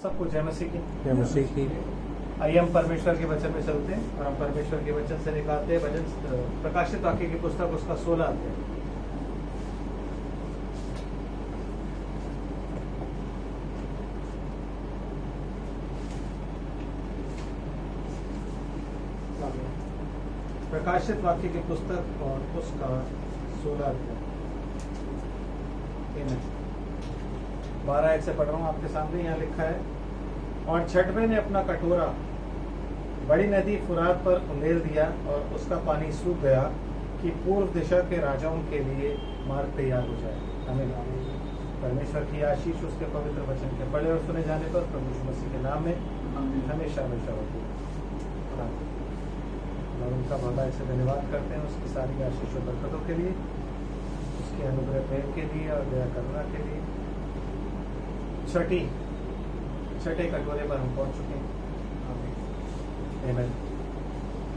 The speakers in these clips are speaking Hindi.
सबको जय मसीह की। जय मसीह की। आइए हम परमेश्वर के वचन में चलते हैं और हम परमेश्वर के वचन से निकालते हैं वचन प्रकाशित वाक्य की पुस्तक उसका 16 अध्याय। प्रकाशित वाक्य की पुस्तक और उसका 16 अध्याय 12 से पढ़ रहा हूँ आपके सामने। यहाँ लिखा है, और छठवें ने अपना कटोरा बड़ी नदी फुरात पर उंडेल दिया और उसका पानी सूख गया कि पूर्व दिशा के राजाओं के लिए मार्ग तैयार हो जाए। हमें परमेश्वर की आशीष उसके पवित्र वचन के पढ़े और सुने जाने पर प्रभु यीशु मसीह के नाम में हमेशा हमेशा होती है। और उनका भला ऐसे धन्यवाद करते हैं उसकी सारी आशीष और बरकतों के लिए, उसके अनुग्रह प्रेम के लिए और दया करुणा के लिए। छठे कटोरे पर हम पहुंच चुके हैं।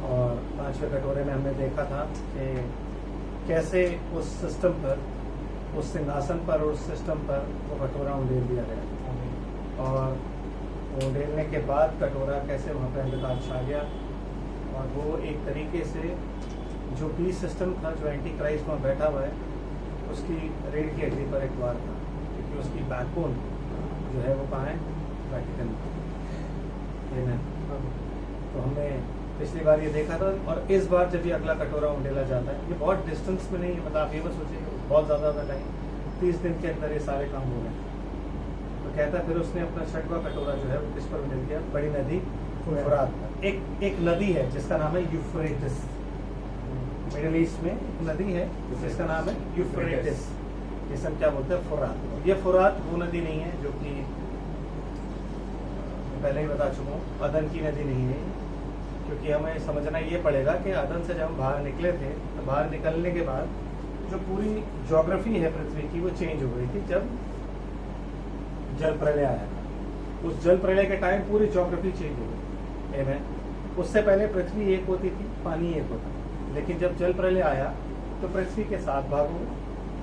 और 5वें कटोरे में हमने देखा था कि कैसे उस सिस्टम पर, उस सिंहासन पर, उस सिस्टम पर वो कटोरा उंडेल दिया गया। और उंडेलने के बाद कटोरा कैसे वहाँ पे अंधकार छा गया और वो एक तरीके से जो बीस सिस्टम था, जो एंटी क्राइस्ट वहाँ बैठा हुआ है, उसकी रीढ़ की हड्डी पर एक वार था, क्योंकि उसकी बैकबोन जो है वो कहाँ है? वेटिकन। तो हमने पिछली बार ये देखा था और इस बार जब ये अगला कटोरा उंडेला जाता है, ये बहुत डिस्टेंस में नहीं है, मतलब आप ये मत सोचिए बहुत ज़्यादा टाइम, 30 दिन के अंदर ये सारे काम हो गए। तो कहता है फिर उसने अपना छठवां कटोरा जो है वो किस पर उंडेल दिया? बड़ी नदी फुरात। एक नदी है जिसका नाम है यूफ्रेटिस। मिडिल ईस्ट में एक नदी है जिसका नाम है यूफ्रेटिस, जिसे हम क्या बोलते हैं? फुरात। ये फुरात वो नदी नहीं है जो कि पहले ही बता चुका हूँ, अदन की नदी नहीं है, क्योंकि हमें समझना ये पड़ेगा कि अदन से जब हम बाहर निकले थे तो बाहर निकलने के बाद जो पूरी ज्योग्राफी है पृथ्वी की वो चेंज हो गई थी जब जल प्रलय आया था। उस जल प्रलय के टाइम पूरी ज्योग्राफी चेंज हो गई। एमेन। उससे पहले पृथ्वी एक होती थी, पानी एक होता था, लेकिन जब जल प्रलय आया तो पृथ्वी के 7 भाग हो गए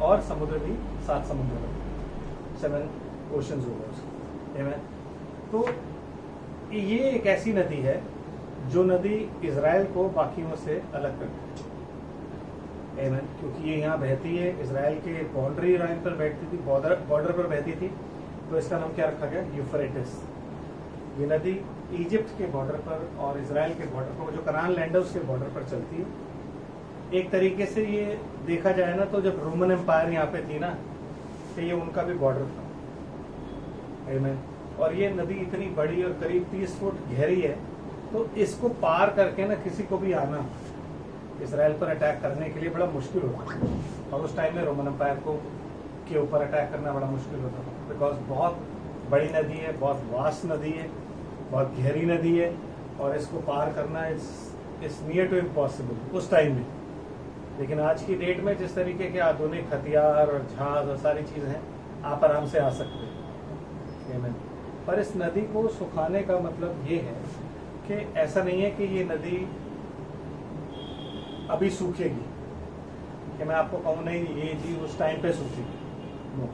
और समुद्र भी 7 समुद्र हो गए, 7 ओशंस हो गए। एमेन। तो ये एक ऐसी नदी है जो नदी इजराइल को बाकियों से अलग करती है। आमीन। क्योंकि ये यहाँ बहती है, इजराइल के बाउंड्री लाइन पर बैठती थी, बॉर्डर पर बहती थी, तो इसका नाम क्या रखा गया? यूफ्रेटिस। ये नदी इजिप्ट के बॉर्डर पर और इजराइल के बॉर्डर पर, जो कनान लैंड है उसके बॉर्डर पर चलती है। एक तरीके से ये देखा जाए ना तो जब रोमन एम्पायर यहाँ पे थी ना, तो ये उनका भी बॉर्डर था। आमीन। और ये नदी इतनी बड़ी और करीब 30 फुट गहरी है, तो इसको पार करके ना किसी को भी आना इसराइल पर अटैक करने के लिए बड़ा मुश्किल होता है। और उस टाइम में रोमन एम्पायर को के ऊपर अटैक करना बड़ा मुश्किल होता था, बिकॉज बहुत बड़ी नदी है, बहुत वास्ट नदी है, बहुत गहरी नदी है, और इसको पार करना इट्स नियर टू इम्पॉसिबल उस टाइम में। लेकिन आज की डेट में जिस तरीके के आधुनिक हथियार और जहाज और सारी चीज़ें हैं, आप आराम से आ सकते हैं। पर इस नदी को सुखाने का मतलब ये है कि ऐसा नहीं है कि ये नदी अभी सूखेगी, कि मैं आपको कहूँ नहीं ये जी उस टाइम पे सूखेगी। नो,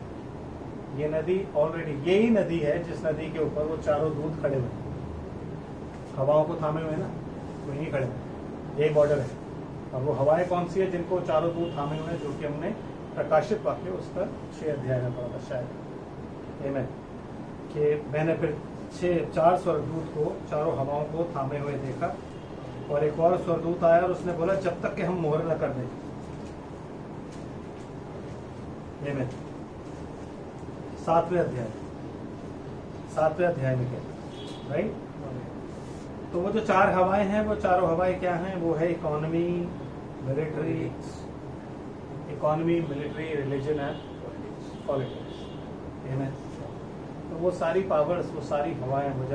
ये नदी ऑलरेडी, यही नदी है जिस नदी के ऊपर वो चारों दूत खड़े हुए, हवाओं को थामे हुए ना, वो यहीं खड़े हुए, यही बॉर्डर है। और वो हवाएं कौन सी है जिनको चारों दूत थामे हुए हैं? जो कि हमने प्रकाशित वाक्य उसका 6 अध्याय में पढ़ा था शायद। आमीन। कि मैंने फिर 4 स्वर्गदूत को चारों हवाओं को थामे हुए देखा, और एक और स्वर्गदूत आया और उसने बोला, जब तक कि हम मोहर न कर दें। आमीन। 7वें अध्याय में क्या? राइट। तो वो जो 4 हवाएं हैं, वो चारों हवाएं क्या हैं? वो है economy, military, religion and politics. आमीन। तो वो सारी पावर्स, वो सारी हवाएं, वो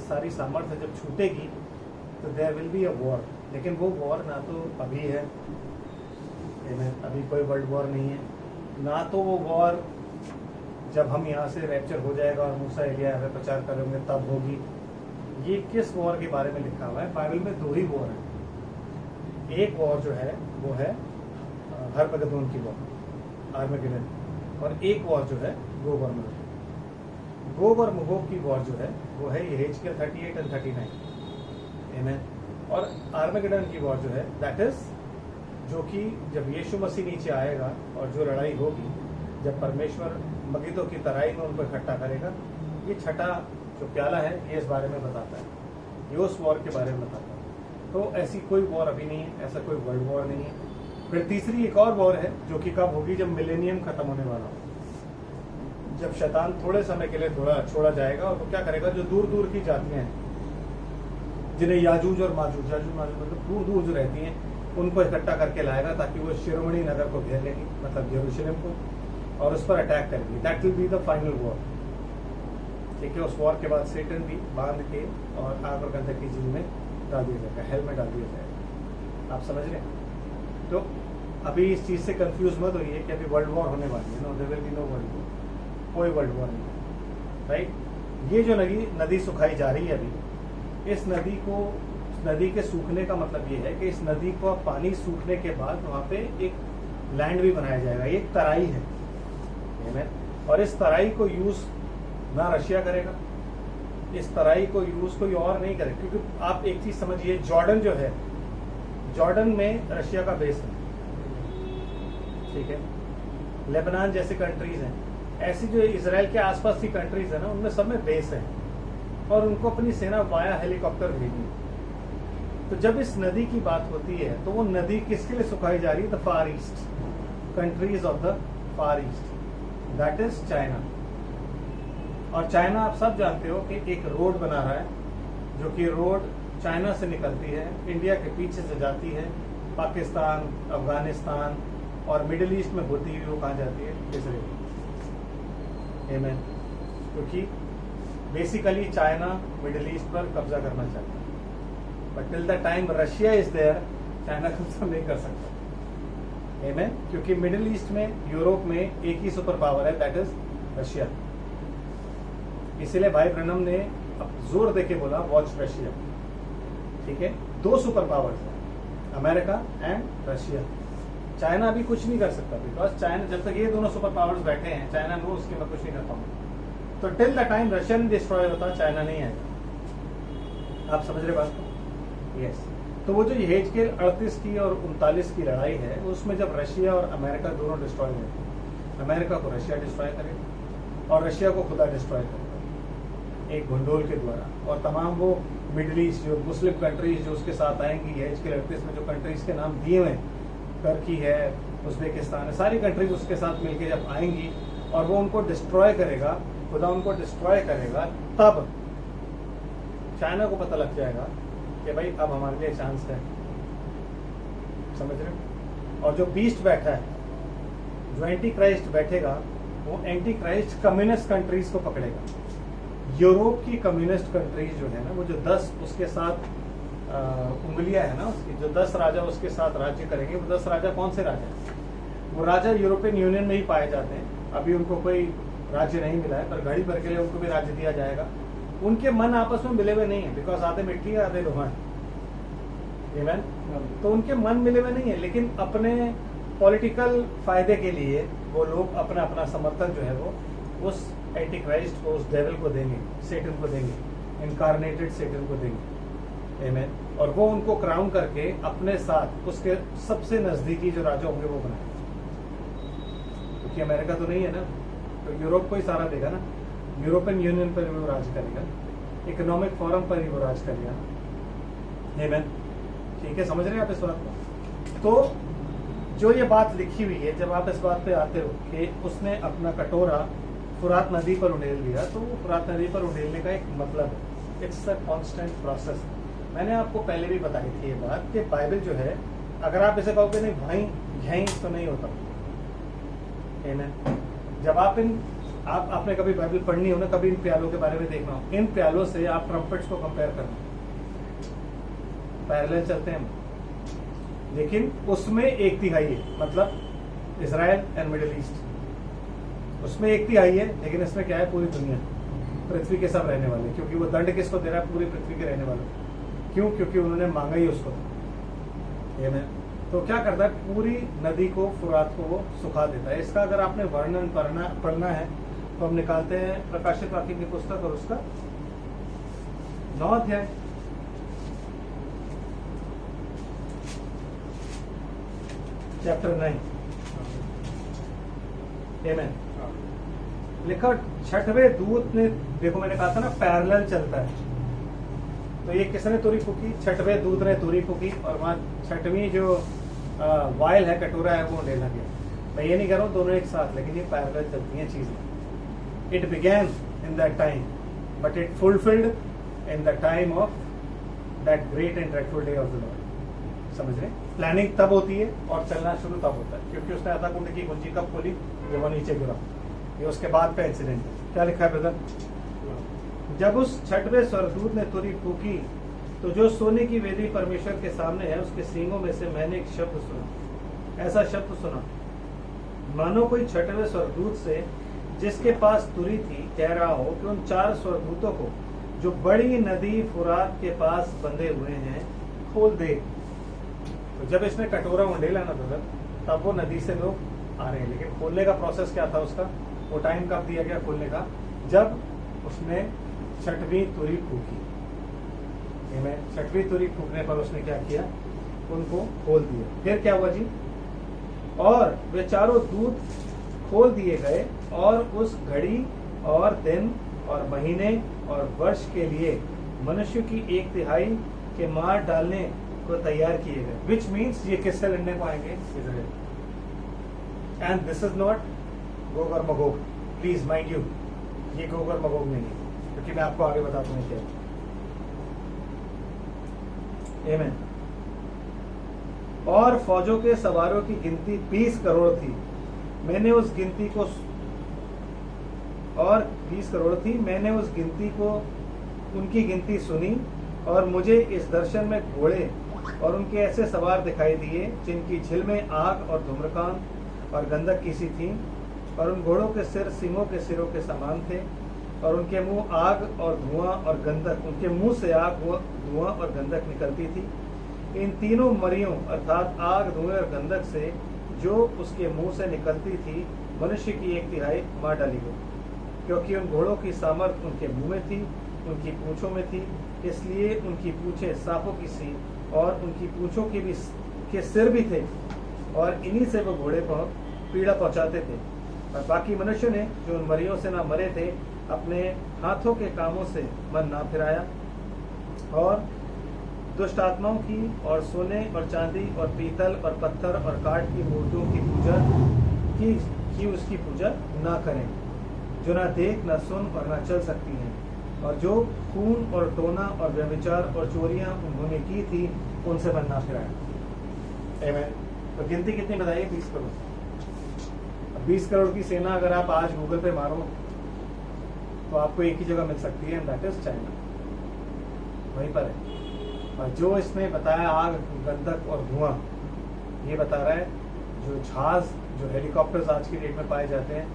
सारी सामर्थ्य जब छूटेगी तो there will be a war. लेकिन वो वॉर ना तो अभी है, अभी कोई वर्ल्ड वॉर नहीं है, ना तो वो वॉर जब हम यहाँ से रैप्चर हो जाएगा और मूसा एलिया हमें प्रचार करेंगे तब होगी। ये किस वॉर के बारे में लिखा हुआ है? बाइबल में 2 ही वॉर है। एक वॉर जो है वो है हरमगदोन की वॉर, आर्मेगेडन, और एक वॉर जो है वो वॉर में। गोग और मगोग की वॉर जो है वो है यहेजकेल 38 एंड 39, आमेन। और आर्मेगेडन की वॉर जो है दैट इज जो कि जब यीशु मसीह नीचे आएगा और जो लड़ाई होगी, जब परमेश्वर मगिदों की तराई में उनको इकट्ठा करेगा, ये छठा जो प्याला है ये इस बारे में बताता है, ये उस वॉर के बारे में बताता है। तो ऐसी कोई वॉर अभी नहीं है, ऐसा कोई वर्ल्ड वॉर नहीं है। फिर तीसरी एक और वॉर है जो कि कब होगी, जब मिलेनियम खत्म होने वाला हो, जब शैतान थोड़े समय के लिए थोड़ा छोड़ा जाएगा और वो क्या करेगा, जो दूर दूर की जातियां हैं जिन्हें याजूज और माजूज, याजूज माजूज मतलब दूर दूर जो रहती हैं, उनको इकट्ठा करके लाएगा ताकि वो शिरोमणि नगर को घेर लेगी, मतलब यरूशलेम को, और उस पर अटैक करेगी। That will be the final war, ठीक है। उस वॉर के बाद सेटन भी बांध के और आग और गंधक की झील में डाल दिया जाएगा, हेल में डाल दिया जाएगा। आप समझ रहे हैं? तो अभी इस चीज से कंफ्यूज मत होइए कि अभी वर्ल्ड वॉर होने वाली है। No, there will be no world war, कोई वर्ल्ड वॉर नहीं, राइट। ये जो नदी सुखाई जा रही है अभी, इस नदी के सूखने का मतलब ये है कि इस नदी को पानी सूखने के बाद वहां पे एक लैंड भी बनाया जाएगा, एक तराई है, और इस तराई को यूज ना रशिया करेगा, इस तराई को यूज कोई और नहीं करेगा। क्योंकि आप एक चीज समझिए, जॉर्डन जो है, जॉर्डन में रशिया का बेस है, ठीक है। लेबनान जैसे कंट्रीज हैं, ऐसी जो इजराइल के आसपास की कंट्रीज है ना, उनमें सब में बेस है और उनको अपनी सेना वाया हेलीकॉप्टर भेजी। तो जब इस नदी की बात होती है तो वो नदी किसके लिए सुखाई जा रही है? The far east, countries of the far east, that is China. और चाइना आप सब जानते हो कि एक रोड बना रहा है, जो कि रोड चाइना से निकलती है, इंडिया के पीछे से जाती है, पाकिस्तान, अफगानिस्तान और मिडिल ईस्ट में होती हुई वो कहाँ जाती है? इसराइल, आमेन। क्योंकि बेसिकली चाइना मिडिल ईस्ट पर कब्जा करना चाहता है, but till the time Russia is there, China कब्जा नहीं कर सकता, आमेन। क्योंकि मिडिल ईस्ट में, यूरोप में एक ही सुपर पावर है, दैट इज रशिया। इसीलिए भाई ब्रनम ने जोर देके बोला वॉच रशिया, ठीक है। दो सुपर पावर्स हैं, अमेरिका एंड रशिया। चाइना अभी कुछ नहीं कर सकता, बिकॉज चाइना, जब तक ये दोनों सुपर पावर्स बैठे हैं, चाइना नो उसके मैं कुछ नहीं कर पाऊंगा। तो टिल द टाइम रशिया ने डिस्ट्रॉय होता, चाइना नहीं आएगा। आप समझ रहे बात को? यस। तो वो जो यहेजकेल 38 की और 39 की लड़ाई है, उसमें जब रशिया और अमेरिका दोनों डिस्ट्रॉय हुए, अमेरिका को रशिया डिस्ट्रॉय करेगा और रशिया को खुदा डिस्ट्रॉय करेगा एक भंडोल के द्वारा। और तमाम वो मिडिल ईस्ट जो मुस्लिम कंट्रीज जो उसके साथ आएंगी, यहेजकेल 38 में जो कंट्रीज के नाम दिए हुए हैं, टर्की है, उज्बेकिस्तान है, सारी कंट्रीज उसके साथ मिलके जब आएंगी और वो उनको डिस्ट्रॉय करेगा, खुदा उनको डिस्ट्रॉय करेगा, तब चाइना को पता लग जाएगा कि भाई अब हमारे लिए चांस है। समझ रहे हो? और जो बीस्ट बैठा है, जो एंटी क्राइस्ट बैठेगा, वो एंटी क्राइस्ट कम्युनिस्ट कंट्रीज को पकड़ेगा। यूरोप की कम्युनिस्ट कंट्रीज जो है ना, वो जो 10 उसके साथ उंगलियां है ना उसकी, जो 10 राजा उसके साथ राज्य करेंगे, वो 10 राजा कौन से राजा हैं? वो राजा यूरोपियन यूनियन में ही पाए जाते हैं। अभी उनको कोई राज्य नहीं मिला है, पर घड़ी भर के लिए उनको भी राज्य दिया जाएगा। उनके मन आपस में मिले हुए नहीं है, बिकॉज आधे मिट्टी है आधे लोहा है, आमेन। तो उनके मन मिले हुए नहीं है, लेकिन अपने पॉलिटिकल फायदे के लिए वो लोग अपना अपना समर्थन जो है वो उस एंटी क्राइस्ट को, उस डेविल को देंगे, सेटन को देंगे, इनकारनेटेड सेटन को देंगे, आमेन। और वो उनको क्राउन करके अपने साथ उसके सबसे नजदीकी जो राजा होंगे वो बनाएंगे। क्योंकि अमेरिका तो नहीं है ना, तो यूरोप को ही सारा देगा ना, यूरोपियन यूनियन पर वो राज करेगा, इकोनॉमिक फोरम पर ही वो राज करेगा, आमेन। ठीक है, समझ रहे हैं आप इस बात को? तो जो ये बात लिखी हुई है, जब आप इस बात पे आते हो कि उसने अपना कटोरा फुरात नदी पर उंडेल दिया, तो वो फुरात नदी पर उंडेलने का एक मतलब है, इट्स अ कांस्टेंट प्रोसेस। मैंने आपको पहले भी बताई थी ये बात कि बाइबल जो है, अगर आप इसे कहोगे नहीं भाई यहीं, तो नहीं होता, आमेन। जब आप आपने कभी बाइबल पढ़नी हो ना, कभी इन प्यालों के बारे में देखना हो, इन प्यालों से आप ट्रम्पेट्स को कंपेयर करना, पैरेलल चलते हैं, लेकिन उसमें 1/3 है, मतलब इजराइल एंड मिडिल ईस्ट, उसमें 1/3 है, लेकिन इसमें क्या है? पूरी दुनिया, पृथ्वी के सब रहने वाले। क्योंकि वो दंड किसको दे रहा है? पूरी पृथ्वी के रहने वालों। क्यों? क्योंकि उन्होंने मांगा ही उसको, आमेन। तो क्या करता है? पूरी नदी को, फुरात को वो सुखा देता है। इसका अगर आपने वर्णन पढ़ना है तो हम निकालते हैं प्रकाशित वाक्य की पुस्तक और उसका 9 अध्याय। चैप्टर 9। आमेन। लिखा 6वें दूत ने, देखो मैंने कहा था ना पैरेलल चलता है, तो ये किसने तुरी फूकी? 6वें दूत ने तुरी फूकी और वहां 6वीं जो वायल है, कटोरा है, वो ढेला गया। मैं ये नहीं कह रहा हूँ दोनों एक साथ, लेकिन ये पैरेलल चलती हैं चीजें। It began in that time but it fulfilled in the time of that great and dreadful day of the Lord. समझ रहे? प्लानिंग तब होती है और चलना शुरू तब होता है, क्योंकि उसने अतः कुंड की कुंजी कब खोली? जब वो नीचे गिरा। ये उसके बाद का इंसिडेंट है। क्या लिखा है ब्रदर? जब उस 6वें स्वर्गदूत ने तुरी फूकी तो जो सोने की वेदी परमेश्वर के सामने है उसके सींगों में से मैंने एक शब्द सुना। ऐसा शब्द सुना मानो कोई 6वें स्वर्गदूत से जिसके पास तुरी थी कह रहा हो कि उन 4 स्वर्गदूतों को जो बड़ी नदी फुरात के पास बंधे हुए हैं खोल दे। तो जब इसने कटोरा उंडेला ना ब्रदर, तब वो नदी से लोग आ रहे हैं, लेकिन खोलने का प्रोसेस क्या था उसका? वो टाइम कब दिया गया खोलने का? जब उसने 6वीं तुरी फूकी। 6वीं तुरी फूकने पर उसने क्या किया? उनको खोल दिया। फिर क्या हुआ जी? और वे 4 दूत खोल दिए गए और उस घड़ी और दिन और महीने और वर्ष के लिए मनुष्य की 1/3 के मार डालने को तैयार किए गए। विच मीन्स ये किससे लड़ने को आएंगे? Israel. And this is not Gog और मगोग, प्लीज माइंड यू, ये गोग और मगोग नहीं है, क्योंकि मैं आपको आगे बताता हूँ क्या। आमीन। और फौजों के सवारों की गिनती 20 करोड़ थी। मैंने उस गिनती को उनकी गिनती सुनी और मुझे इस दर्शन में घोड़े और उनके ऐसे सवार दिखाई दिए जिनकी झिल में आग और धूम्रकान और गंधक की सी थी, और उन घोड़ों के सिर सिंहों के सिरों के समान थे और उनके मुंह आग और धुआं और गंधक, उनके मुंह से आग धुआं और गंधक निकलती थी। इन तीनों मरियों अर्थात आग, धुएं और गंधक से जो उसके मुंह से निकलती थी मनुष्य की 1/3 मार डाली गई, क्योंकि उन घोड़ों की सामर्थ उनके मुंह में थी, उनकी पूंछों में थी, इसलिए उनकी पूंछें सांपों की सी और उनकी पूंछों के सिर भी थे, और इन्हीं से वो घोड़े को पीड़ा पहुंचाते थे। और बाकी मनुष्यों ने जो उन मरियों से ना मरे थे अपने हाथों के कामों से मन ना फिराया और दुष्ट आत्माओं की और सोने और चांदी और पीतल और पत्थर और काठ की मूर्तियों की पूजा की उसकी पूजा ना करें, जो ना देख ना सुन और ना चल सकती हैं, और जो खून और टोना और व्यभिचार और चोरियां उन्होंने की थी उनसे मन ना फिराया। आमीन। तो गिनती कितनी बताइए? 20 करोड़। 20 करोड़ की सेना अगर आप आज गूगल पे मारो तो आपको एक ही जगह मिल सकती है, दैट इज चाइना, वहीं पर है। और जो इसने बताया आग, गंधक और धुआं, ये बता रहा है जो जहाज, जो हेलीकॉप्टर्स आज की डेट में पाए जाते हैं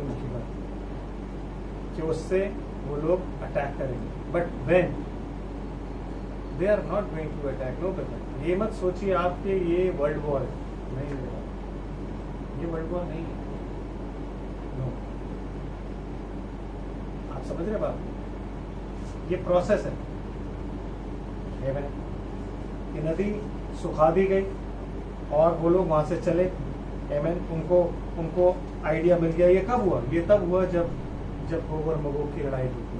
उनकी बात, कि उससे वो लोग अटैक करेंगे। But when they are not going to attack, no करना। ये मत सोचिए आपके ये वर्ल्ड वॉर नहीं है, ये वर्ल्ड वॉर नहीं है। नो, आप समझ रहे बात? ये प्रोसेस है। कि नदी सुखा दी गई और वो लोग वहां से चले। आमीन। उनको आइडिया मिल गया। ये कब हुआ? ये तब हुआ जब गोग और मगोग की लड़ाई हुई थी,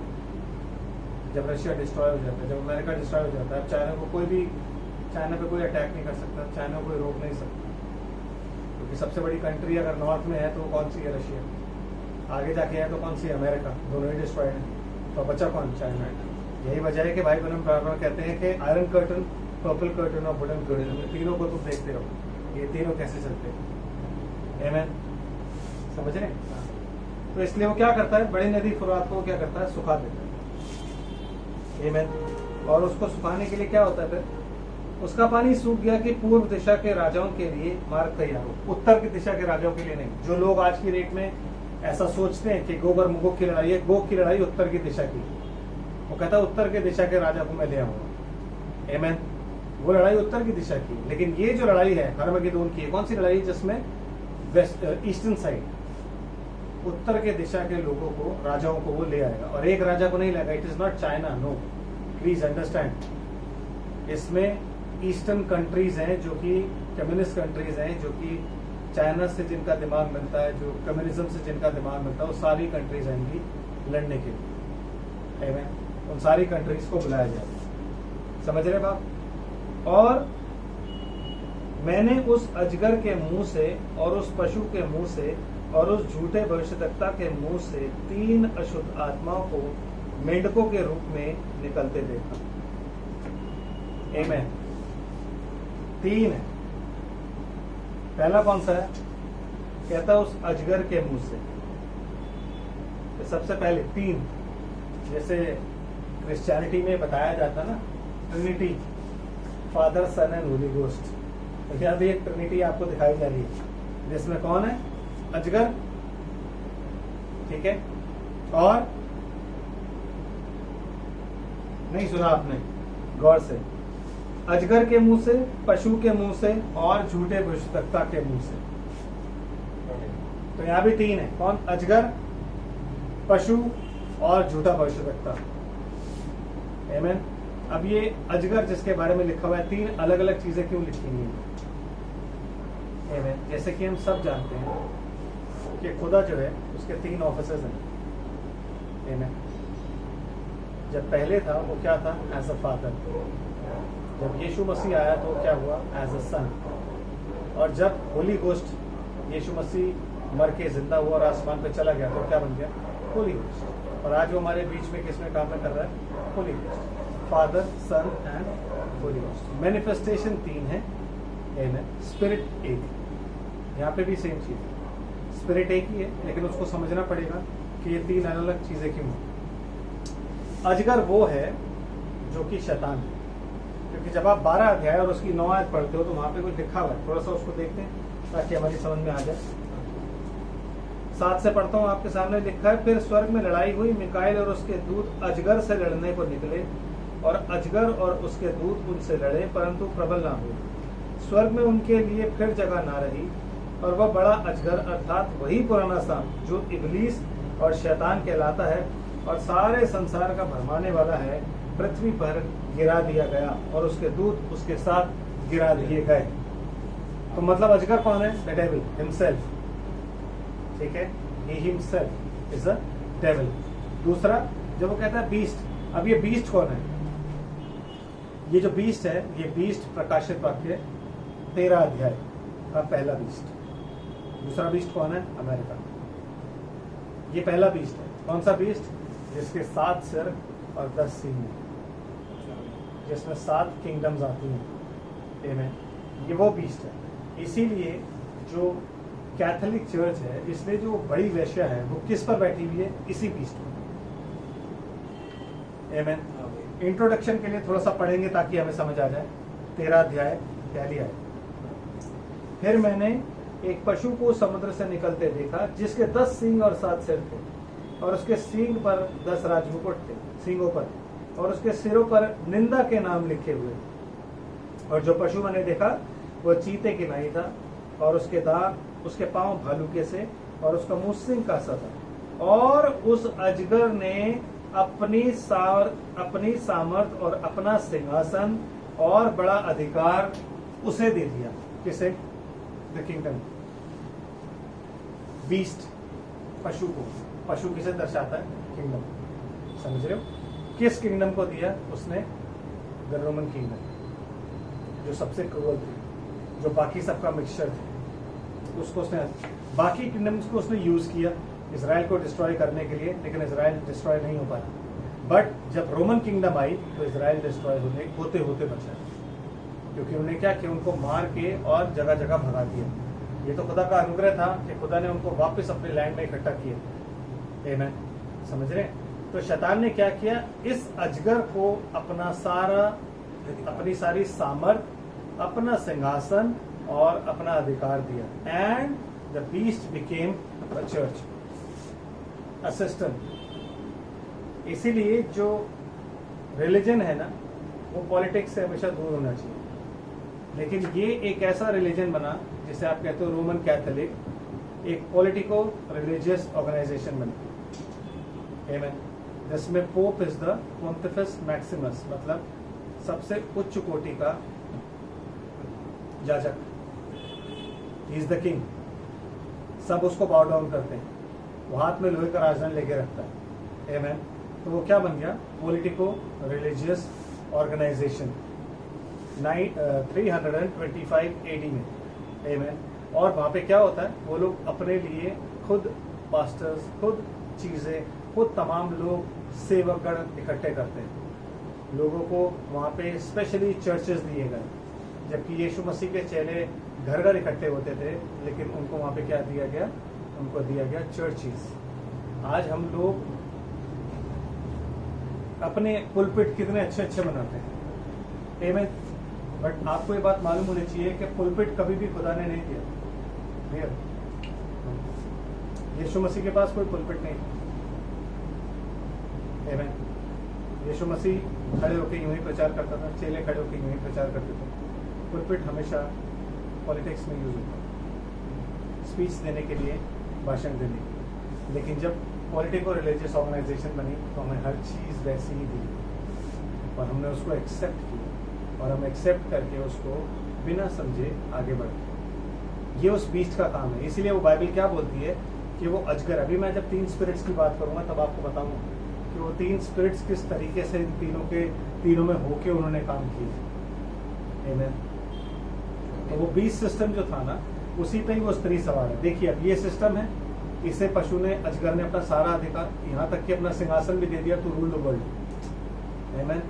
जब रशिया डिस्ट्रॉय हो जाता है, जब अमेरिका डिस्ट्रॉय हो जाता है। अब चाइना पे कोई अटैक नहीं कर सकता, चाइना को कोई रोक नहीं सकता, क्योंकि सबसे बड़ी कंट्री अगर नॉर्थ में है तो कौन सी है? रशिया। आगे जाके है तो कौन सी? अमेरिका। दोनों ही डिस्ट्रॉयड है, तो बचा कौन? चाइना। यही वजह है कि भाई बहन बार कहते हैं कि आयरन कर्टन, पर्पल कर्टन और वुडन कर्टन, तीनों को तुम देखते रहो, ये तीनों कैसे चलते हैं। आमीन। समझ रहे? तो इसलिए वो क्या करता है? बड़ी नदी फुरात को क्या करता है? सुखा देता है। आमीन। और उसको सुखाने के लिए क्या होता है? फिर उसका पानी सूख गया कि पूर्व दिशा के राजाओं के लिए मार्ग तैयार हो, उत्तर की दिशा के राजाओं के लिए नहीं। जो लोग आज की डेट में ऐसा सोचते हैं कि गोग और मगोग की लड़ाई है, गोग की लड़ाई उत्तर की दिशा की, वो कहता है उत्तर की दिशा के राजा को मैं ले आऊंगा। आमीन। वो लड़ाई उत्तर की दिशा की, लेकिन ये जो लड़ाई है हरमगेदोन की, कौन सी लड़ाई? जिसमें वेस्ट ईस्टर्न साइड उत्तर के दिशा के लोगों को, राजाओं को वो ले आएगा, और एक राजा को नहीं लाएगा। It is not China, no, please understand. इसमें ईस्टर्न कंट्रीज हैं जो कि कम्युनिस्ट कंट्रीज हैं, जो कि चाइना से जिनका दिमाग मिलता है, जो कम्युनिज्म से जिनका दिमाग मिलता है, वो सारी कंट्रीज आएंगी लड़ने के लिए। आमेन। उन सारी कंट्रीज को बुलाया जाएगा, समझ रहे बाप? और मैंने उस अजगर के मुंह से और उस पशु के मुंह से और उस झूठे भविष्यद्वक्ता के मुंह से 3 अशुद्ध आत्माओं को मेंढकों के रूप में निकलते देखा। आमेन। 3 है। पहला कौन सा है? कहता है उस अजगर के मुंह से। तो सबसे पहले 3, जैसे क्रिश्चियनिटी में बताया जाता ना, trinity, father, son and holy ghost. तो यहाँ भी एक ट्रिनिटी आपको दिखाई जा रही है, जिसमें कौन है? अजगर, ठीक है, और नहीं सुना आपने गौर से? अजगर के मुंह से, पशु के मुंह से और झूठे भविष्यद्वक्ता के मुंह से। तो यहाँ भी 3 है। कौन? अजगर, पशु और झूठा भविष्यद्वक्ता। आमीन। अब ये अजगर जिसके बारे में लिखा हुआ है, 3 अलग अलग चीजें क्यों लिखी हुई हैं? आमीन। जैसे कि हम सब जानते हैं कि खुदा जो है उसके 3 ऑफिसर्स हैं। आमीन। जब पहले था वो क्या था? As a father. जब यीशु मसीह आया तो क्या हुआ? As a son. और जब होली गोस्ट, यीशु मसीह मर के जिंदा हुआ और आसमान पे चला गया तो क्या बन गया? होली गोस्ट। और आज वो हमारे बीच में किसमें काम कर रहा है? Holy ghost. Father, son and holy ghost. Manifestation 3 है। आमीन। स्पिरिट 1। यहाँ पे भी सेम चीज है, स्पिरिट एक ही है, लेकिन उसको समझना पड़ेगा कि ये 3 अलग अलग चीजें क्यों हैं। अजगर वो है जो कि शैतान है, क्योंकि जब आप 12 अध्याय और उसकी 9 आयत पढ़ते हो तो वहां पे कुछ लिखा हुआ है, थोड़ा सा उसको देखते हैं ताकि हमारी समझ में आ जाए। 7 से पढ़ता हूँ आपके सामने। लिखा है, फिर स्वर्ग में लड़ाई हुई, मिकाएल और उसके दूत अजगर से लड़ने को निकले, और अजगर और उसके दूत उनसे लड़े, परंतु प्रबल ना हुए। स्वर्ग में उनके लिए फिर जगह ना रही, और वह बड़ा अजगर अर्थात वही पुराना सांप जो इब्लीस और शैतान कहलाता है और सारे संसार का भरमाने वाला है, पृथ्वी पर गिरा दिया गया, और उसके दूत उसके साथ गिरा दिए गए। तो मतलब अजगर कौन है? द डेविल हिमसेल्फ, ठीक है, he himself is a devil. दूसरा, जब वो कहता है बीस्ट, अब ये बीस्ट कौन है? ये जो बीस्ट है, ये बीस्ट प्रकाशित वाक्य 13 अध्याय का पहला बीस्ट। दूसरा बीस्ट कौन है? अमेरिका। ये पहला बीस्ट है। कौन सा बीस्ट? जिसके 7 सिर और 10 सींग हैं, जिसमें 7 किंगडम्स आती हैं। आमीन। ये वो बीस्ट है। इसीलिए जो कैथोलिक चर्च है, इसलिए जो बड़ी वेश्या है वो किस पर बैठी हुई है? इसी बीस्ट पर। आमीन। इंट्रोडक्शन के लिए थोड़ा सा पढ़ेंगे ताकि हमें समझ आ जाए। 13 अध्याय पहली आयत। फिर मैंने एक पशु को समुद्र से निकलते देखा, जिसके 10 सींग और 7 सिर थे, और उसके सींग पर 10 राजमुकुट थे सींगों पर, और उसके सिरों पर निंदा के नाम लिखे हुए। और जो पशु मैंने देखा वह चीते की नहीं था, और उसके दांत, उसके पांव भालू से, और उसका मुंह सिंह का सा था। और उस अजगर ने अपनी सामर्थ और अपना सिंहासन और बड़ा अधिकार उसे दे दिया। किसे? The kingdom. बीस्ट, पशु को। पशु किसे दर्शाता है? किंगडम। समझ रहे हो? किस किंगडम को दिया उसने? द रोमन किंगडम, जो सबसे क्रूअल थी, जो बाकी सबका मिक्सचर थे, उसको उसने, बाकी किंगडम्स को उसने यूज किया इजराइल को डिस्ट्रॉय करने के लिए, लेकिन इजराइल डिस्ट्रॉय नहीं हो पाया। बट जब रोमन किंगडम आई तो इजराइल डिस्ट्रॉय होते होते बचा, क्योंकि उन्होंने क्या किया? उनको मार के और जगह जगह भगा दिया। ये तो खुदा का अनुग्रह था कि खुदा ने उनको वापस अपने लैंड में इकट्ठा किया। आमीन। समझ रहे? तो शैतान ने क्या किया? इस अजगर को अपनी सारी सामर्थ, अपना सिंहासन और अपना अधिकार दिया। And the beast became a church, a system. इसीलिए जो रिलीजन है ना, वो पॉलिटिक्स से हमेशा दूर होना चाहिए। लेकिन ये एक ऐसा रिलीजन बना जिसे आप कहते हो रोमन कैथोलिक, एक पॉलिटिको रिलीजियस ऑर्गेनाइजेशन बनी। आमेन। जिसमें पोप इज द पोंटिफिस मैक्सिमस, मतलब सबसे उच्च कोटि का याजक, ही इज द किंग। सब उसको बाउ डाउन करते हैं, वो हाथ में लोहे का राजदंड लेके रखता है। आमेन। तो वो क्या बन गया? पॉलिटिको रिलीजियस ऑर्गेनाइजेशन 325 AD में। आमेन। और वहाँ पे क्या होता है, वो लोग अपने लिए खुद पास्टर्स, खुद चीज़ें, खुद तमाम लोग सेवकगण इकट्ठे करते हैं। लोगों को वहाँ पे स्पेशली चर्चेस दिए गए, जबकि यीशु मसीह के चेले घर घर इकट्ठे होते थे, लेकिन उनको वहाँ पे क्या दिया गया? उनको दिया गया चर्चेस। आज हम लोग अपने पुलपिट कितने अच्छे अच्छे बनाते हैं। आमेन। बट आपको ये बात मालूम होनी चाहिए कि पुलपिट कभी भी खुदा ने नहीं दिया। यीशु मसीह के पास कोई पुलपिट नहीं था। आमेन। यीशु मसीह खड़े होकर यूं ही प्रचार करता था, चेले खड़े होकर यूं ही प्रचार करते थे। पुलपिट हमेशा पॉलिटिक्स में यूज होता है, स्पीच देने के लिए, भाषण देने के लिए। लेकिन जब पॉलिटिको रिलीजियस ऑर्गेनाइजेशन बनी तो हमें हर चीज़ वैसी ही दी और हमने उसको एक्सेप्ट किया, और हम एक्सेप्ट करके उसको बिना समझे आगे बढ़े। ये उस बीस्ट का काम है। इसीलिए वो बाइबल क्या बोलती है कि वो अजगर, अभी मैं जब 3 स्पिरिट्स की बात करूंगा तब आपको बताऊंगा कि वो 3 स्पिरिट्स किस तरीके से इन तीनों में होके उन्होंने काम किया। आमेन। तो वो बीस्ट सिस्टम जो था ना, उसी पे ही वो स्त्री सवार है। देखिए, अब ये सिस्टम है, इसे पशु ने, अजगर ने अपना सारा अधिकार, यहाँ तक कि अपना सिंहासन भी दे दिया टू रूल द वर्ल्ड। आमेन।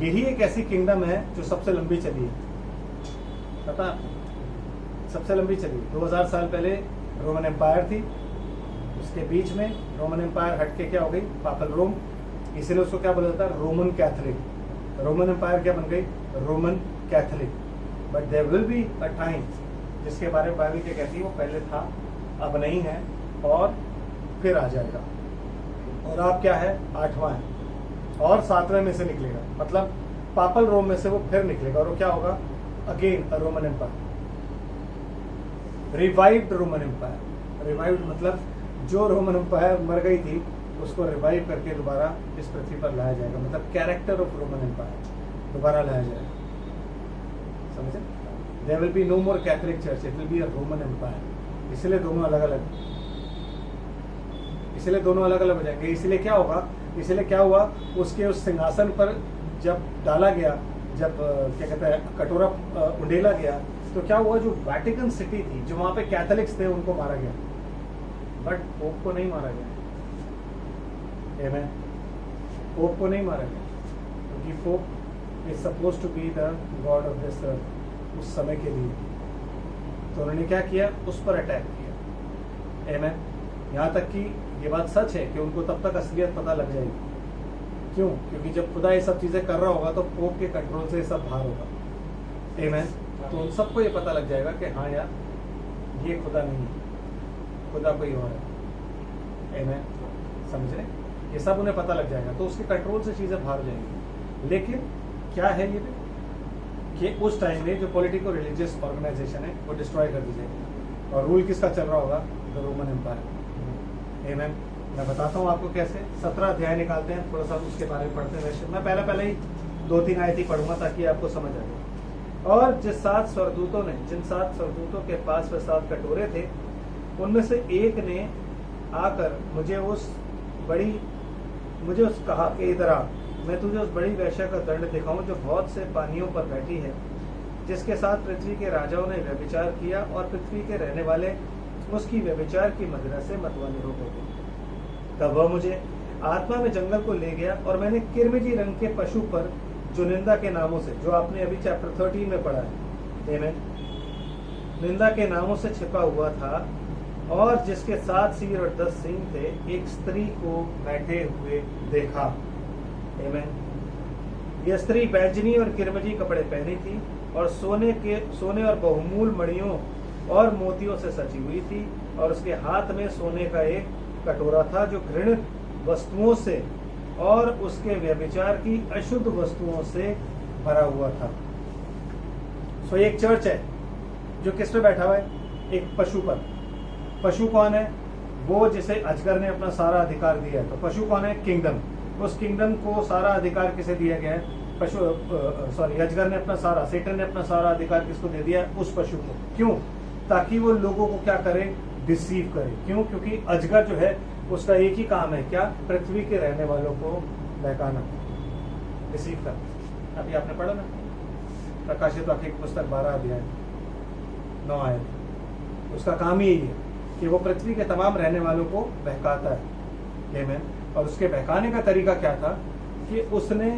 यही एक ऐसी किंगडम है जो सबसे लंबी चली है, पता है? सबसे लंबी चली। 2000 साल पहले रोमन एम्पायर थी, उसके बीच में रोमन एम्पायर हट के क्या हो गई? पापल रोम। इसीलिए उसको क्या बोला जाता है? Roman Catholic. रोमन एम्पायर क्या बन गई? Roman Catholic. But there will be a time, जिसके बारे में बाइबल क्या कहती है, वो पहले था, अब नहीं है, और फिर आ जाएगा। और आप क्या है? 8वां है, और 7वें में से निकलेगा। मतलब पापल रोम में से वो फिर निकलेगा, और वो क्या होगा? Again a Roman empire, revived Roman empire. Revived मतलब जो रोमन एम्पायर मर गई थी उसको रिवाइव करके दोबारा इस पृथ्वी पर लाया जाएगा। मतलब कैरेक्टर ऑफ रोमन एम्पायर दोबारा लाया जाएगा। समझे? There will be no more Catholic church, it will be a Roman empire. इसलिए दोनों अलग अलग हो जाएंगे। इसलिए क्या होगा? इसलिए क्या हुआ? उसके उस सिंहासन पर जब डाला गया, जब क्या कहते हैं, कटोरा उंडेला गया, तो क्या हुआ? जो वेटिकन सिटी थी, जो वहां पे कैथोलिक्स थे, उनको मारा गया, बट पोप को नहीं मारा गया। आमेन। पोप को नहीं मारा गया, क्योंकि pope is suppose to be the god of this earth उस समय के लिए। तो उन्होंने क्या किया? उस पर अटैक किया। आमेन। यहाँ तक कि ये बात सच है कि उनको तब तक असलियत पता लग जाएगी। क्यों? क्योंकि जब खुदा ये सब चीजें कर रहा होगा तो पोप के कंट्रोल से सब बाहर होगा। आमेन। तो उन सबको ये पता लग जाएगा कि हाँ यार, ये खुदा नहीं है, खुदा कोई और है। आमेन। समझ रहे? ये सब उन्हें पता लग जाएगा, तो उसके कंट्रोल से चीजें बाहर जाएंगी। लेकिन क्या है ये कि उस टाइम में जो पॉलिटिको रिलीजियस ऑर्गेनाइजेशन है वो डिस्ट्रॉय कर दी जाएगी, और रूल किसका चल रहा होगा? The Roman empire. आमेन। मैं बताता हूँ आपको कैसे। 17 अध्याय निकालते हैं, थोड़ा सा उसके बारे में पढ़ते हैं। मैं पहले ही 2-3 आयत ही पढ़ूंगा ताकि आपको समझ आ जाए। और जिन 7 स्वर्गदूतों के पास वे 7 कटोरे थे, उनमें से एक ने आकर मुझे उस कहा कि इधर आ, मैं तुझे उस बड़ी वेश्या का दंड दिखाऊं जो बहुत से पानियों पर बैठी है, जिसके साथ पृथ्वी के राजाओं ने व्यभिचार किया, और पृथ्वी के रहने वाले उसकी व्यभिचार की मदिरा से मतवाले हो गए। तब वह मुझे आत्मा में जंगल को ले गया, और मैंने किरमिजी रंग के पशु पर, जो निंदा के नामों से, जो आपने अभी चैप्टर 13 में पढ़ा है, आमेन, निंदा के नामों से छिपा हुआ था, और जिसके 7 सिर और 10 सींग थे, एक स्त्री को बैठे हुए देखा। आमेन। यह स्त्री बैंजनी और किरमिजी कपड़े पहनी थी, और सोने और बहुमूल मणियों और मोतियों से सजी हुई थी, और उसके हाथ में सोने का एक कटोरा था जो घृणित वस्तुओं से और उसके व्यभिचार की अशुद्ध वस्तुओं से भरा हुआ था। सो एक चर्च है जो किस पे बैठा हुआ है? एक पशु पर। पशु कौन है? वो जिसे अजगर ने अपना सारा अधिकार दिया है। तो पशु कौन है? किंगडम। उस किंगडम को सारा अधिकार किसे दिया गया है? अजगर ने अपना सारा, सेटन ने अपना सारा अधिकार किसको दे दिया है? उस पशु को। क्यों? ताकि वो लोगों को क्या करे? डिसीव करे। क्यों? क्योंकि अजगर जो है उसका एक ही काम है, क्या? पृथ्वी के रहने वालों को बहकाना, डिसीव करना। अभी आपने पढ़ा ना प्रकाशित वाक्य की पुस्तक 12 अध्याय 9 आयत, उसका काम ही यही है कि वो पृथ्वी के तमाम रहने वालों को बहकाता है। आमीन। और उसके बहकाने का तरीका क्या था कि उसने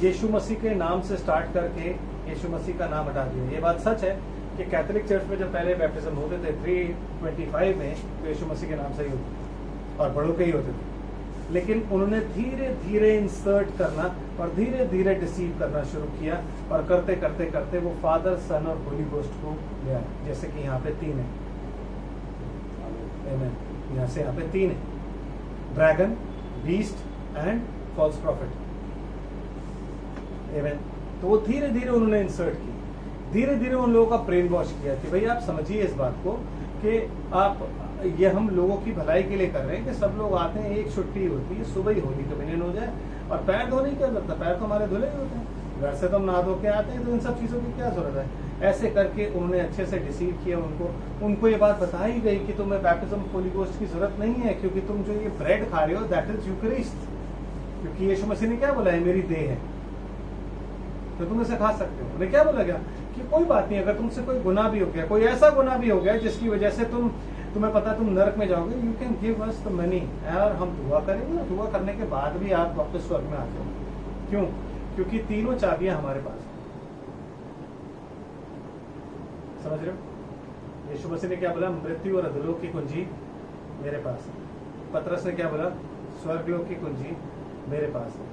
यीशु मसीह के नाम से स्टार्ट करके यीशु मसीह का नाम हटा दिया। ये बात सच है कि कैथोलिक चर्च में जब पहले बैप्टिज्म होते थे 325 में, तो यीशु मसीह के नाम से ही होते और बड़ों के ही होते थे। लेकिन उन्होंने धीरे धीरे इंसर्ट करना और धीरे धीरे डिसीव करना शुरू किया, और करते करते करते वो फादर, सन और होली गोस्ट को ले आए। जैसे कि यहाँ पे 3 है, यहाँ से यहाँ पे 3 है, dragon, beast and false prophet. Amen. तो वो धीरे धीरे उन्होंने इंसर्ट की, धीरे धीरे उन लोगों का ब्रेन वॉश किया कि भाई आप समझिए इस बात को कि आप ये हम लोगों की भलाई के लिए कर रहे हैं कि सब लोग आते हैं, एक छुट्टी होती है, सुबह ही होली का विनयन हो जाए, और पैर धोने की क्या जरूरत है? पैर तो हमारे धुले ही होते हैं, घर से तो हम नहा धो के आते हैं, तो इन सब चीज़ों की क्या जरूरत है? ऐसे करके उन्होंने अच्छे से डिसीव किया उनको ये बात बताई गई कि तुम्हें बैप्टिज्म होली गोस्ट की जरूरत नहीं है, क्योंकि तुम जो ये ब्रेड खा रहे हो दैट इज यूकरिस्ट, क्योंकि यीशु मसीह ने क्या बोला है? मेरी देह है, तो तुम इसे खा सकते हो। उन्हें क्या बोला गया कि कोई बात नहीं, अगर तुमसे कोई गुनाह भी हो गया, कोई ऐसा गुनाह भी हो गया जिसकी वजह से तुम्हें पता तुम नरक में जाओगे, you can give us the money, और हम दुआ करेंगे, दुआ करने के बाद भी आप वापस स्वर्ग में आ जाओ। क्यों? क्योंकि तीनों चाबियां हमारे पास हैं। समझ रहे हो? यीशु मसीह ने क्या बोला? मृत्यु और अधोलोक की कुंजी मेरे पास है। पतरस ने क्या बोला? स्वर्गलोक की कुंजी मेरे पास है।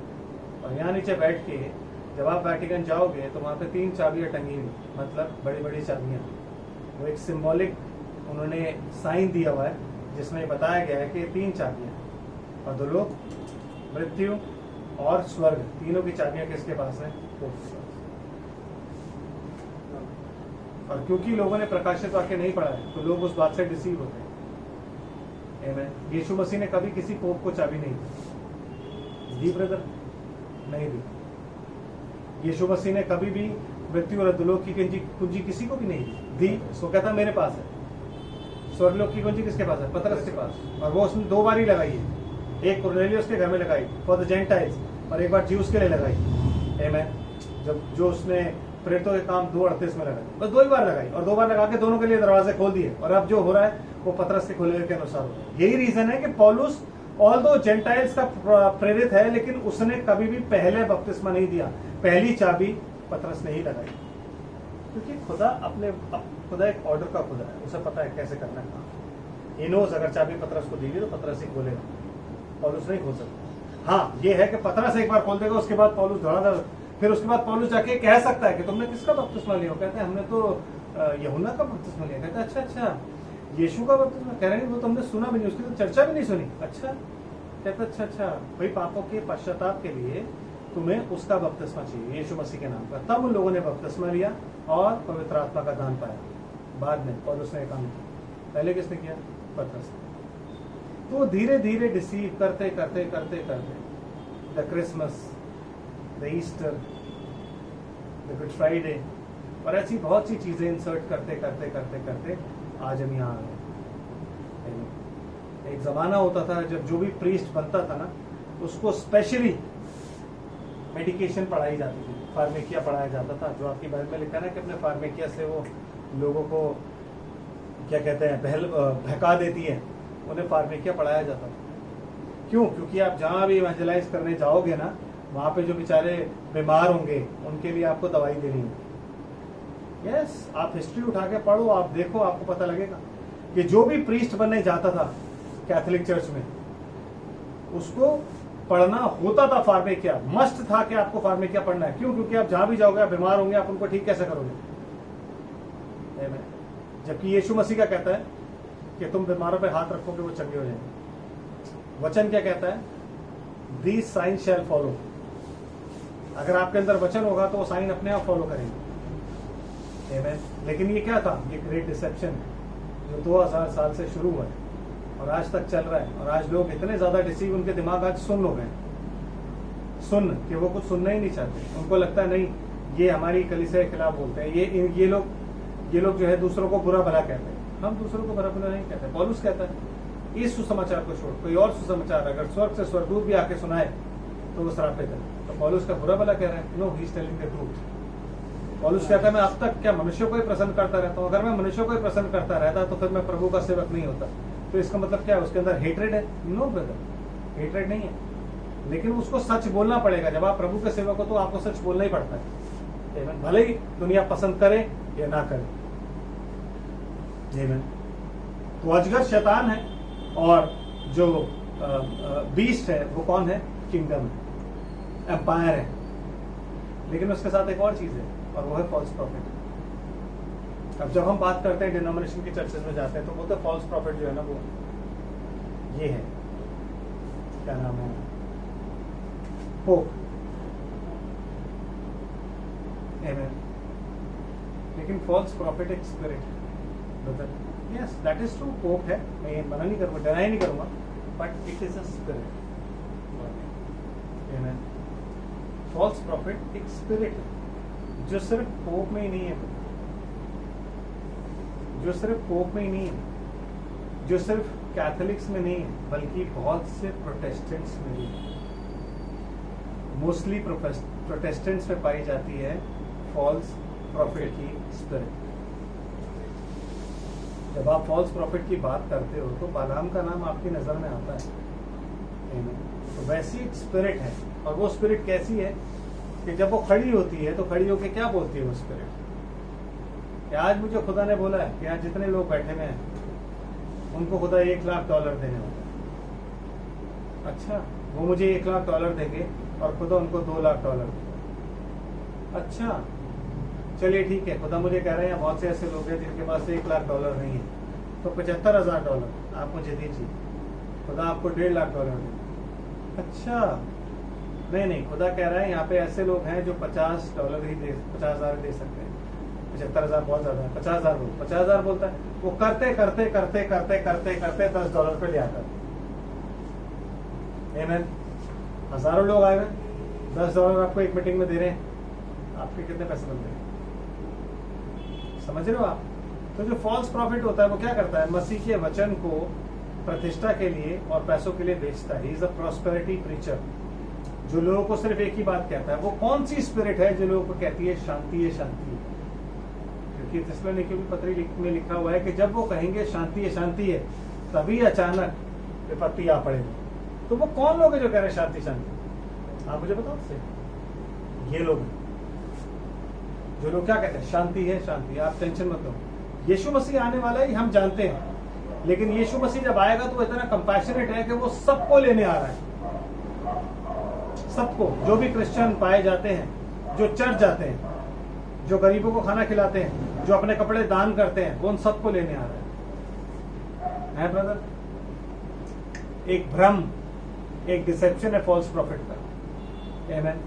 और यहाँ नीचे बैठ के जब आप वेटिकन जाओगे तो वहाँ पे 3 चाबियां टंगी हुई, मतलब बड़ी बड़ी चाबियां। वो एक सिंबॉलिक उन्होंने साइन दिया हुआ है जिसमें बताया गया है कि 3 चाबियां, अधोलोक, मृत्यु और स्वर्ग, तीनों की चाबियां किसके पास है? और क्योंकि लोगों ने प्रकाशित वाक्य नहीं पढ़ा है तो लोग उस बात से डिसीव होते हैं। आमीन। यीशु मसीह ने कभी किसी पोप को चाबी नहीं दी ब्रदर, नहीं दी। यीशु मसीह ने कभी भी मृत्यु और अधोलोक की कुंजी किसी को भी नहीं दी। उसको कहता मेरे पास है। स्वर्गलोक की कुंजी किसके पास है? पतरस के पास, और वो उसने 2 बार ही लगाई है। एक कुरनेलियुस के घर में लगाई फॉर द जेंटाइल्स, और एक बार ज्यूस के लिए लगाई। आमीन। जब जो उसने प्रेरितों के काम 2:38 में लगाई, बस 2 ही बार लगाई, और 2 बार लगा के दोनों के लिए दरवाजे खोल दिए। और अब जो हो रहा है वो पतरस के खुले के अनुसार हो रहा है। यही रीजन है कि पौलुस ऑल्दो जेंटाइल्स का प्रेरित है, लेकिन उसने कभी भी पहले बपतिस्मा नहीं दिया। पहली चाबी पतरस ने ही लगाई, क्योंकि खुदा एक ऑर्डर का खुदा है, उसे पता है कैसे करना है। इनोज अगर चाबी पतरस को दी गई तो पतरस ही खोलेगा, पौलुस नहीं खोल सकता। हाँ, ये है कि पतरस एक बार खोल देगा, उसके बाद पौलुस धड़ाधड़, फिर उसके बाद पौलुस जाके कह सकता है कि तुमने किसका बपतिस्मा लिया? कहते हैं हमने तो यूहन्ना का बपतिस्मा लिया। कहते हैं अच्छा यीशु का बपतिस्मा? कह रहे हैं वो तुमने सुना भी नहीं, उसकी तो चर्चा भी नहीं सुनी। अच्छा, कहते अच्छा भाई, पापों के पश्चाताप के लिए तुम्हें उसका बपतिस्मा चाहिए यीशु मसीह के नाम का। तब उन लोगों ने बपतिस्मा लिया और पवित्र आत्मा का दान पाया। बाद में पौलुस ने काम किया, पहले किसने किया? पतरस। तो धीरे धीरे डिसीव करते करते करते करते the Christmas, the Easter, the good Friday और ऐसी बहुत सी चीजें इंसर्ट करते करते करते करते आज हम यहाँ आ गए। एक जमाना होता था जब जो भी प्रीस्ट बनता था ना, उसको स्पेशली मेडिकेशन पढ़ाई जाती थी, फार्मेकिया पढ़ाया जाता था, जो आपकी बाइबल में लिखा है ना कि अपने फार्मेकिया से वो लोगों को क्या कहते हैं बहका देती है, उन्हें फार्मेकिया पढ़ाया जाता था। क्यों? क्योंकि आप जहाँ भी इवेंजलाइज करने जाओगे ना, वहाँ पे जो बेचारे बीमार होंगे उनके लिए आपको दवाई देनी होगी। यस, आप हिस्ट्री उठा के पढ़ो, आप देखो, आपको पता लगेगा कि जो भी प्रीस्ट बनने जाता था कैथोलिक चर्च में, उसको पढ़ना होता था फार्मेकिया, मस्ट था कि आपको फार्मेकिया पढ़ना है। क्यों? क्योंकि आप जहां भी जाओगे आप बीमार होंगे, आप उनको ठीक कैसे करोगे? जबकि यीशु मसीह क्या कहता है कि तुम बीमारों पे हाथ रखोगे वो चंगे हो जाएंगे। वचन क्या कहता है? These sign shall follow. अगर आपके अंदर वचन होगा तो वो साइन अपने आप फॉलो करेंगे। आमीन। लेकिन ये क्या था? ये ग्रेट डिसेप्शन। जो 2000 साल से शुरू हुआ है और आज तक चल रहा है। और आज लोग इतने ज्यादा डिसीव, उनके दिमाग आज सुन्न हो गए, सुन्न कि वो कुछ सुनना ही नहीं चाहते। उनको लगता है नहीं, ये हमारी कलीसिया के खिलाफ बोलते हैं, ये लोग जो है दूसरों को बुरा भला कहते हैं। हम दूसरों को बुरा भला नहीं कहते। पौलुस कहता है इस सुसमाचार को छोड़ कोई और सुसमाचार अगर स्वर्ग से स्वर्गदूत भी आके सुनाए तो वो श्रापित है। तो पौलुस का बुरा भला कह रहा है? No, he is telling the truth. Paulus कहता है मैं अब तक क्या मनुष्य को ही प्रसन्न करता रहता हूँ? अगर मैं मनुष्य को ही प्रसन्न करता रहता तो फिर मैं प्रभु का सेवक नहीं होता। तो इसका मतलब क्या है? उसके अंदर हेट्रेड है? नो ब्रदर, हेट्रेड नहीं है, लेकिन उसको सच बोलना पड़ेगा। जब आप प्रभु के सेवक हो तो आपको सच बोलना ही पड़ता है, भले ही दुनिया पसंद करे या ना करे। तो अजगर शैतान है और जो बीस्ट है वो कौन है? किंगडम है, एम्पायर है। लेकिन उसके साथ एक और चीज है और वो है फॉल्स प्रॉफिट। अब जब हम बात करते हैं डिनोमिनेशन की चर्चेज में जाते हैं तो बोलते फॉल्स प्रॉफिट जो है ना वो ये है, क्या नाम है, पोप। आमेन। लेकिन फॉल्स प्रॉफिट एक स्पिरिट है। Yes, that is true, pope है, मैं ये मना नहीं करूंगा, डिनाई नहीं करूंगा, but it is a spirit. Amen. False prophet एक स्पिरिट है जो सिर्फ पोप में ही नहीं है, जो सिर्फ पोप में ही नहीं है, जो सिर्फ कैथोलिक्स में नहीं है, बल्कि बहुत से प्रोटेस्टेंट्स में भी है। मोस्टली प्रोटेस्टेंट्स में पाई जाती है फॉल्स प्रॉफिट की स्पिरिट। जब आप फॉल्स प्रॉफिट की बात करते हो तो बालाम का नाम आपकी नजर में आता है। तो वैसी एक स्पिरिट है, और वो स्पिरिट कैसी है कि जब वो खड़ी होती है तो खड़ी होकर क्या बोलती है वो स्पिरिट? आज मुझे खुदा ने बोला है कि आज जितने लोग बैठे हुए हैं उनको खुदा $1,00,000 देने वाला है। अच्छा, वो मुझे $1,00,000 देंगे और खुदा उनको $2,00,000 देगा। अच्छा, चलिए ठीक है, खुदा मुझे कह रहे हैं बहुत से ऐसे लोग हैं जिनके पास $1,00,000 नहीं है, तो $75,000 आप मुझे दीजिए, खुदा आपको $1,50,000 देगा। अच्छा, नहीं, खुदा कह रहा है यहाँ पे ऐसे लोग हैं जो $50,000 ही दे, 50,000 दे सकते हैं। 75,000 बहुत ज्यादा है, 50,000 बोलता है। वो करते करते करते करते करते करते $10 पे ले आता है। आमेन। हजारों लोग आए हुए, $10 आपको एक मीटिंग में दे रहे हैं, आपके कितने पैसे बनते हैं? समझ रहे हो आप? तो जो फॉल्स प्रॉफिट होता है वो क्या करता है? मसीह के वचन को प्रतिष्ठा के लिए और पैसों के लिए बेचता है। He is a prosperity preacher, जो लोगों को सिर्फ एक ही बात कहता है। वो कौन सी स्पिरिट है जो लोगों को कहती है शांति है, शांति है? क्योंकि थिस्सलुनीके की पत्री में लिखा हुआ है कि जब वो कहेंगे शांति है, शांति है, तभी अचानक विपत्ति आ पड़ेगी। तो वो कौन लोग हैं जो कह रहे हैं शांति शांति? आप मुझे बताओ से। ये लोग जो लोग क्या कहते हैं शांति है, शांति है, आप टेंशन मत लो, यीशु मसीह आने वाला है, हम जानते हैं। लेकिन यीशु मसीह जब आएगा तो इतना कंपैशनेट है कि वो सबको लेने आ रहा है, सबको, जो भी क्रिश्चियन पाए जाते हैं, जो चर्च जाते हैं, जो गरीबों को खाना खिलाते हैं, जो अपने कपड़े दान करते हैं, वो उन सबको लेने आ रहा है ब्रदर। एक भ्रम, एक डिसेप्शन है फॉल्स प्रॉफिट का। आमेन।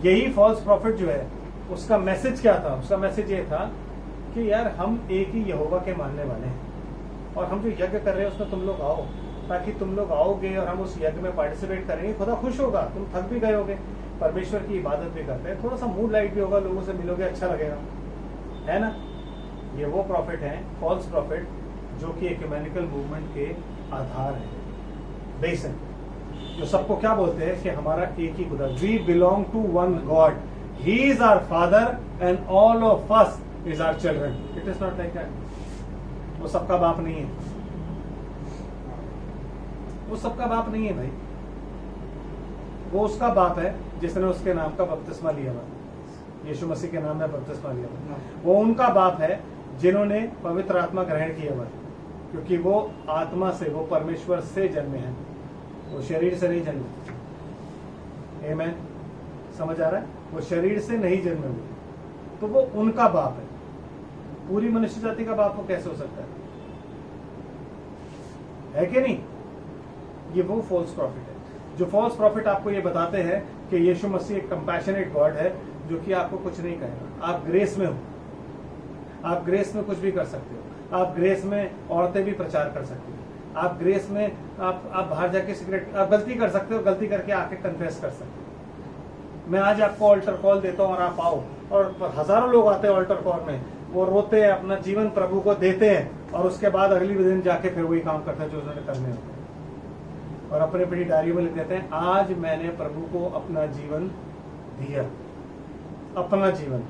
यही फॉल्स प्रॉफिट जो है उसका मैसेज क्या था? उसका मैसेज ये था कि यार हम एक ही यहोवा के मानने वाले हैं और हम जो यज्ञ कर रहे हैं उसमें तुम लोग आओ, ताकि तुम लोग आओगे और हम उस यज्ञ में पार्टिसिपेट करेंगे, खुदा खुश होगा। तुम थक भी गए होगे, परमेश्वर की इबादत भी करते हैं, थोड़ा सा मूड लाइट भी होगा, लोगों से मिलोगे, अच्छा लगेगा, है ना? ये वो प्रॉफिट है, फॉल्स प्रॉफिट, जो कि इक्यूमेनिकल मूवमेंट के आधार है, बेस है, जो सबको क्या बोलते हैं कि हमारा एक ही खुदा, we belong to one god, he is our father and all of us is our children. It is not like that. वो सबका बाप नहीं है, वो सबका बाप नहीं है भाई। वो उसका बाप है जिसने उसके नाम का बपतिस्मा लिया हुआ, यीशु मसीह के नाम में बपतिस्मा लिया हुआ। वो उनका बाप है जिन्होंने पवित्र आत्मा ग्रहण किया हुआ, क्योंकि वो आत्मा से, वो परमेश्वर से जन्मे हैं, वो शरीर से नहीं जन्मे। आमेन। समझ आ रहा है? वो शरीर से नहीं जन्मे हुए, तो वो उनका बाप है। पूरी मनुष्य जाति का बाप वो कैसे हो सकता है कि नहीं? ये वो फॉल्स प्रॉफिट है, जो फॉल्स प्रॉफिट आपको ये बताते हैं कि यीशु मसीह एक कंपैशनेट गॉड है जो कि आपको कुछ नहीं कहेगा। आप ग्रेस में हो, आप ग्रेस में कुछ भी कर सकते हो। आप ग्रेस में औरतें भी प्रचार कर सकती हैं। आप ग्रेस में आप बाहर जाके सिगरेट, आप गलती कर सकते हो, गलती करके आके कन्फेस कर सकते हो। मैं आज आपको ऑल्टर कॉल देता हूँ और आप आओ, और हजारों लोग आते हैं ऑल्टर कॉल में, वो रोते हैं, अपना जीवन प्रभु को देते हैं, और उसके बाद अगली दिन जाके फिर वही काम करते हैं जो उन्होंने करने होते हैं, और अपनी अपनी डायरी में लिख देते हैं, आज मैंने प्रभु को अपना जीवन दिया। अपना जीवन,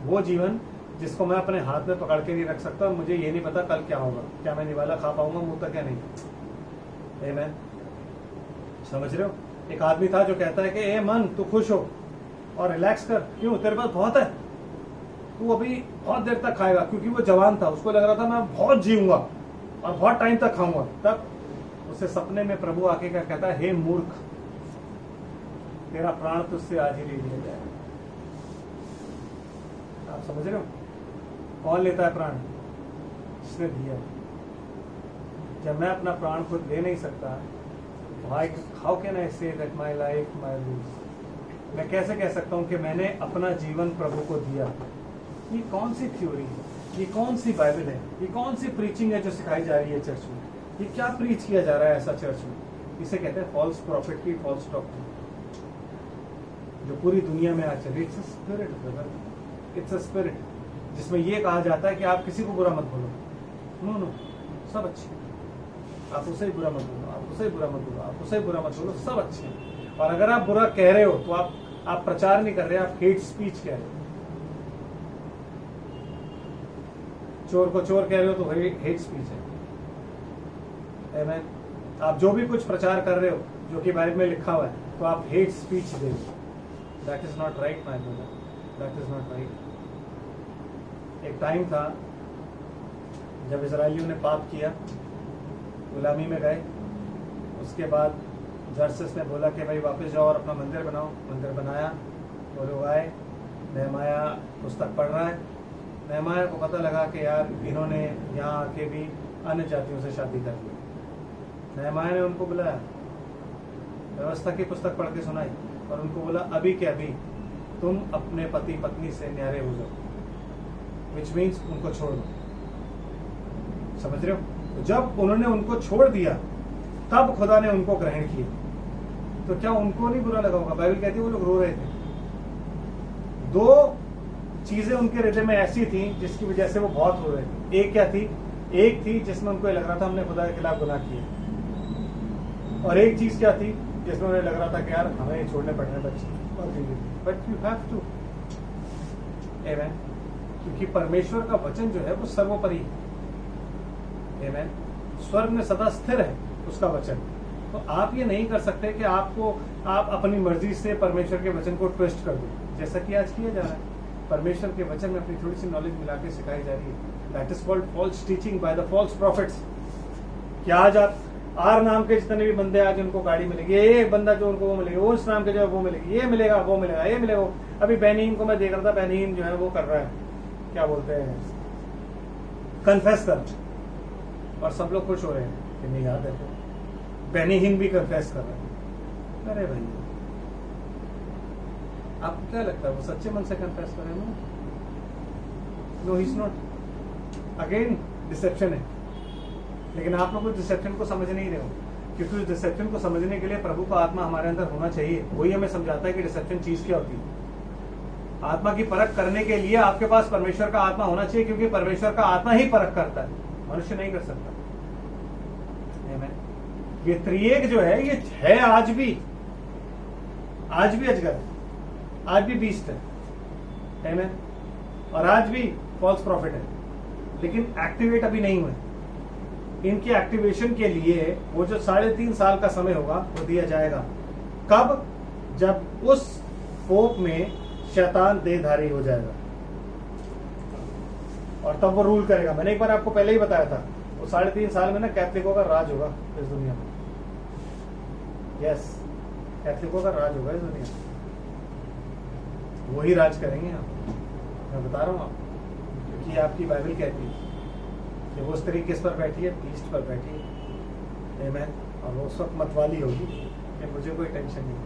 वो जीवन जिसको मैं अपने हाथ में पकड़ के नहीं रख सकता, और मुझे ये नहीं पता कल क्या होगा, क्या मैं निवाला खा पाऊंगा मुंह तक या नहीं। आमेन। समझ रहे हो? एक आदमी था जो कहता है कि ए मन, तू खुश हो और रिलैक्स कर, क्यों? तेरे पास बहुत है, तू अभी बहुत देर तक खाएगा, क्योंकि वो जवान था, उसको लग रहा था मैं बहुत जीऊंगा और बहुत टाइम तक खाऊंगा। तब उसे सपने में प्रभु आके क्या कहता है, हे मूर्ख, तेरा प्राण तुझसे आज ही ले लिया जाएगा। आप समझ रहे हो? कौन लेता है प्राण? जिसने दिया। जब मैं अपना प्राण खुद ले नहीं सकता, how can I say that my life my rules? मैं कैसे कह सकता हूं कि मैंने अपना जीवन प्रभु को दिया? ये कौन सी थ्योरी है? ये कौन सी बाइबल है? ये कौन सी प्रीचिंग है जो सिखाई जा रही है चर्च में? ये क्या प्रीच किया जा रहा है ऐसा चर्च में? इसे कहते हैं फॉल्स प्रॉफिट की फॉल्स डॉक्ट्रिन, जो पूरी दुनिया में आज चल रही है। It's a spirit brother, it's a spirit, जिसमें ये कहा जाता है कि आप किसी को बुरा मत बोलो। नो नो, सब अच्छे, आप उसे ही बुरा मत बोलो, आप उसे ही बुरा मत बोलो, आप उसे ही बुरा मत बोलो, सब अच्छे हैं। और अगर आप बुरा कह रहे हो तो आप प्रचार नहीं कर रहे, आप हेट स्पीच कह रहे हो। चोर को चोर कह रहे हो तो हेट स्पीच है। आमेन। आप जो भी कुछ प्रचार कर रहे हो जो कि बाइबल में लिखा हुआ है, तो आप हेट स्पीच दे रहे हो। That is not right my brother, that is not right. एक टाइम था जब इजराइलियों ने पाप किया, गुलामी में गए, उसके बाद जर्सिस ने बोला कि भाई वापस जाओ और अपना मंदिर बनाओ। मंदिर बनाया, वो लोग आए, नेहमाया पुस्तक पढ़ रहा है। नेहमाया को पता लगा कि यार इन्होंने यहाँ आके भी अन्य जातियों से शादी कर ली। नेहमाया ने उनको बुलाया, व्यवस्था की पुस्तक पढ़ के सुनाई, और उनको बोला अभी के अभी तुम अपने पति पत्नी से न्यारे हो जाओ, विच मीन्स उनको छोड़ दो। समझ रहे हो? तो जब उन्होंने उनको छोड़ दिया, तब खुदा ने उनको ग्रहण किया। तो क्या उनको नहीं बुरा लगा होगा? बाइबल कहती है वो लोग रो रहे थे। दो चीजें उनके हृदय में ऐसी थी जिसकी वजह से वो बहुत रो रहे थे। एक क्या थी? एक थी जिसमें उनको लग रहा था हमने खुदा के खिलाफ गुनाह किया, और एक चीज क्या थी जिसमें उन्हें लग रहा था कि यार हमें छोड़ने पड़ने बच्चे। बट यू हैव टू, आमेन, क्योंकि परमेश्वर का वचन जो है वो सर्वोपरि है। आमेन। स्वर्ग में सदा स्थिर है उसका वचन। तो आप ये नहीं कर सकते कि आप अपनी मर्जी से परमेश्वर के वचन को ट्विस्ट कर दो, जैसा कि आज किया जा रहा है। परमेश्वर के वचन में अपनी थोड़ी सी नॉलेज मिला के सिखाई जा रही है। That is called false teaching by the false prophets. क्या आज आप आर नाम के जितने भी बंदे आज उनको गाड़ी मिलेगी, ये बंदा जो उनको वो मिलेगी, वो उस नाम के जो है वो मिलेगी, ये मिलेगा, वो मिलेगा, ये मिलेगा। अभी बेनीम को मैं देख रहा था, बेनीम जो है वो कर रहा है, क्या बोलते हैं, कन्फेस कर, और सब लोग खुश हो रहे हैं कि नहीं याद है तो बेनीहीन भी कन्फेस कर रहे हैं। अरे भाई, आपको क्या लगता है वो सच्चे मन से कन्फेस कर रहे हैं? No, he is not. Again deception है, लेकिन आप लोग उस डिसेप्शन को समझ नहीं रहे हो, क्योंकि उस डिसेप्शन को समझने के लिए प्रभु का आत्मा हमारे अंदर होना चाहिए। वही हमें समझाता है कि डिसेप्शन चीज क्या होती है। आत्मा की परख करने के लिए आपके पास परमेश्वर का आत्मा होना चाहिए, क्योंकि परमेश्वर का आत्मा ही परख करता है, मनुष्य नहीं कर सकता। ये त्रिएक जो है ये है आज भी अजगर, आज भी बीस्ट है, आमेन, और आज भी फॉल्स प्रॉफिट है, लेकिन एक्टिवेट अभी नहीं हुए। इनके एक्टिवेशन के लिए वो जो 3.5 साल का समय होगा वो दिया जाएगा। कब? जब उस पोप में शैतान देहधारी हो जाएगा, और तब वो रूल करेगा। मैंने एक बार आपको पहले ही बताया था, वो 3.5 साल में ना कैथलिकों का राज होगा इस दुनिया में। यस, कैथलिकों का राज होगा इस दुनिया में, वही राज करेंगे आप। मैं बता रहा हूँ आपको, क्योंकि आपकी बाइबल कहती है कि वो स्त्री किस पर बैठी है? बीस्ट पर बैठी है, आमेन। और वो उस वक्त मतवाली होगी कि मुझे कोई टेंशन नहीं,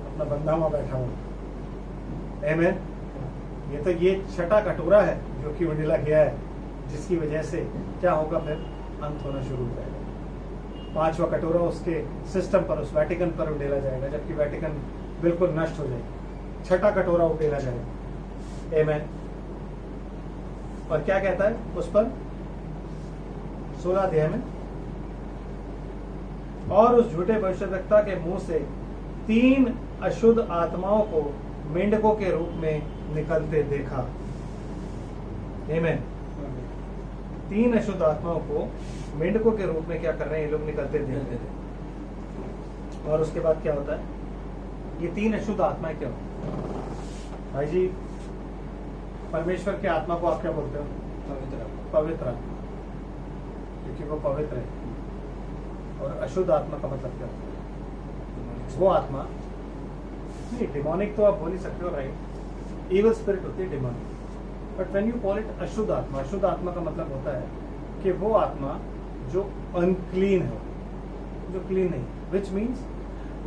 अपना बंदा वहां बैठा हूँ, आमेन। ये तो ये छठा कटोरा है जो कि उंडेला गया है, जिसकी वजह से क्या होगा, फिर अंत होना शुरू हो जाएगा। 5वां कटोरा उसके सिस्टम पर, उस वेटिकन पर उड़ेला जाएगा, जबकि वेटिकन बिल्कुल नष्ट हो जाएगी। 6ठा कटोरा उड़ेला जाएगा। आमेन। और क्या कहता है उस पर 16 अध्याय में, और उस झूठे भविष्यवक्ता के मुंह से 3 अशुद्ध आत्माओं को मेंढकों के रूप में निकलते देखा। आमेन। 3 अशुद्ध आत्माओं को मेंढकों के रूप में क्या कर रहे हैं ये लोग, निकलते देखते थे। और उसके बाद क्या होता है, ये 3 अशुद्ध आत्माएं क्या होती है भाई जी? परमेश्वर के आत्मा को आप क्या बोलते हो? पवित्र आत्मा, क्योंकि वो पवित्र है। और अशुद्ध आत्मा का मतलब क्या होता है? वो आत्मा नहीं, डिमोनिक तो आप बोल ही सकते हो, राइट? इविल स्पिरिट होती है demonic, but when you call it अशुद्ध आत्मा, अशुद्ध आत्मा का मतलब होता है कि वो आत्मा जो अनक्लीन है, जो क्लीन नहीं, विच मीन्स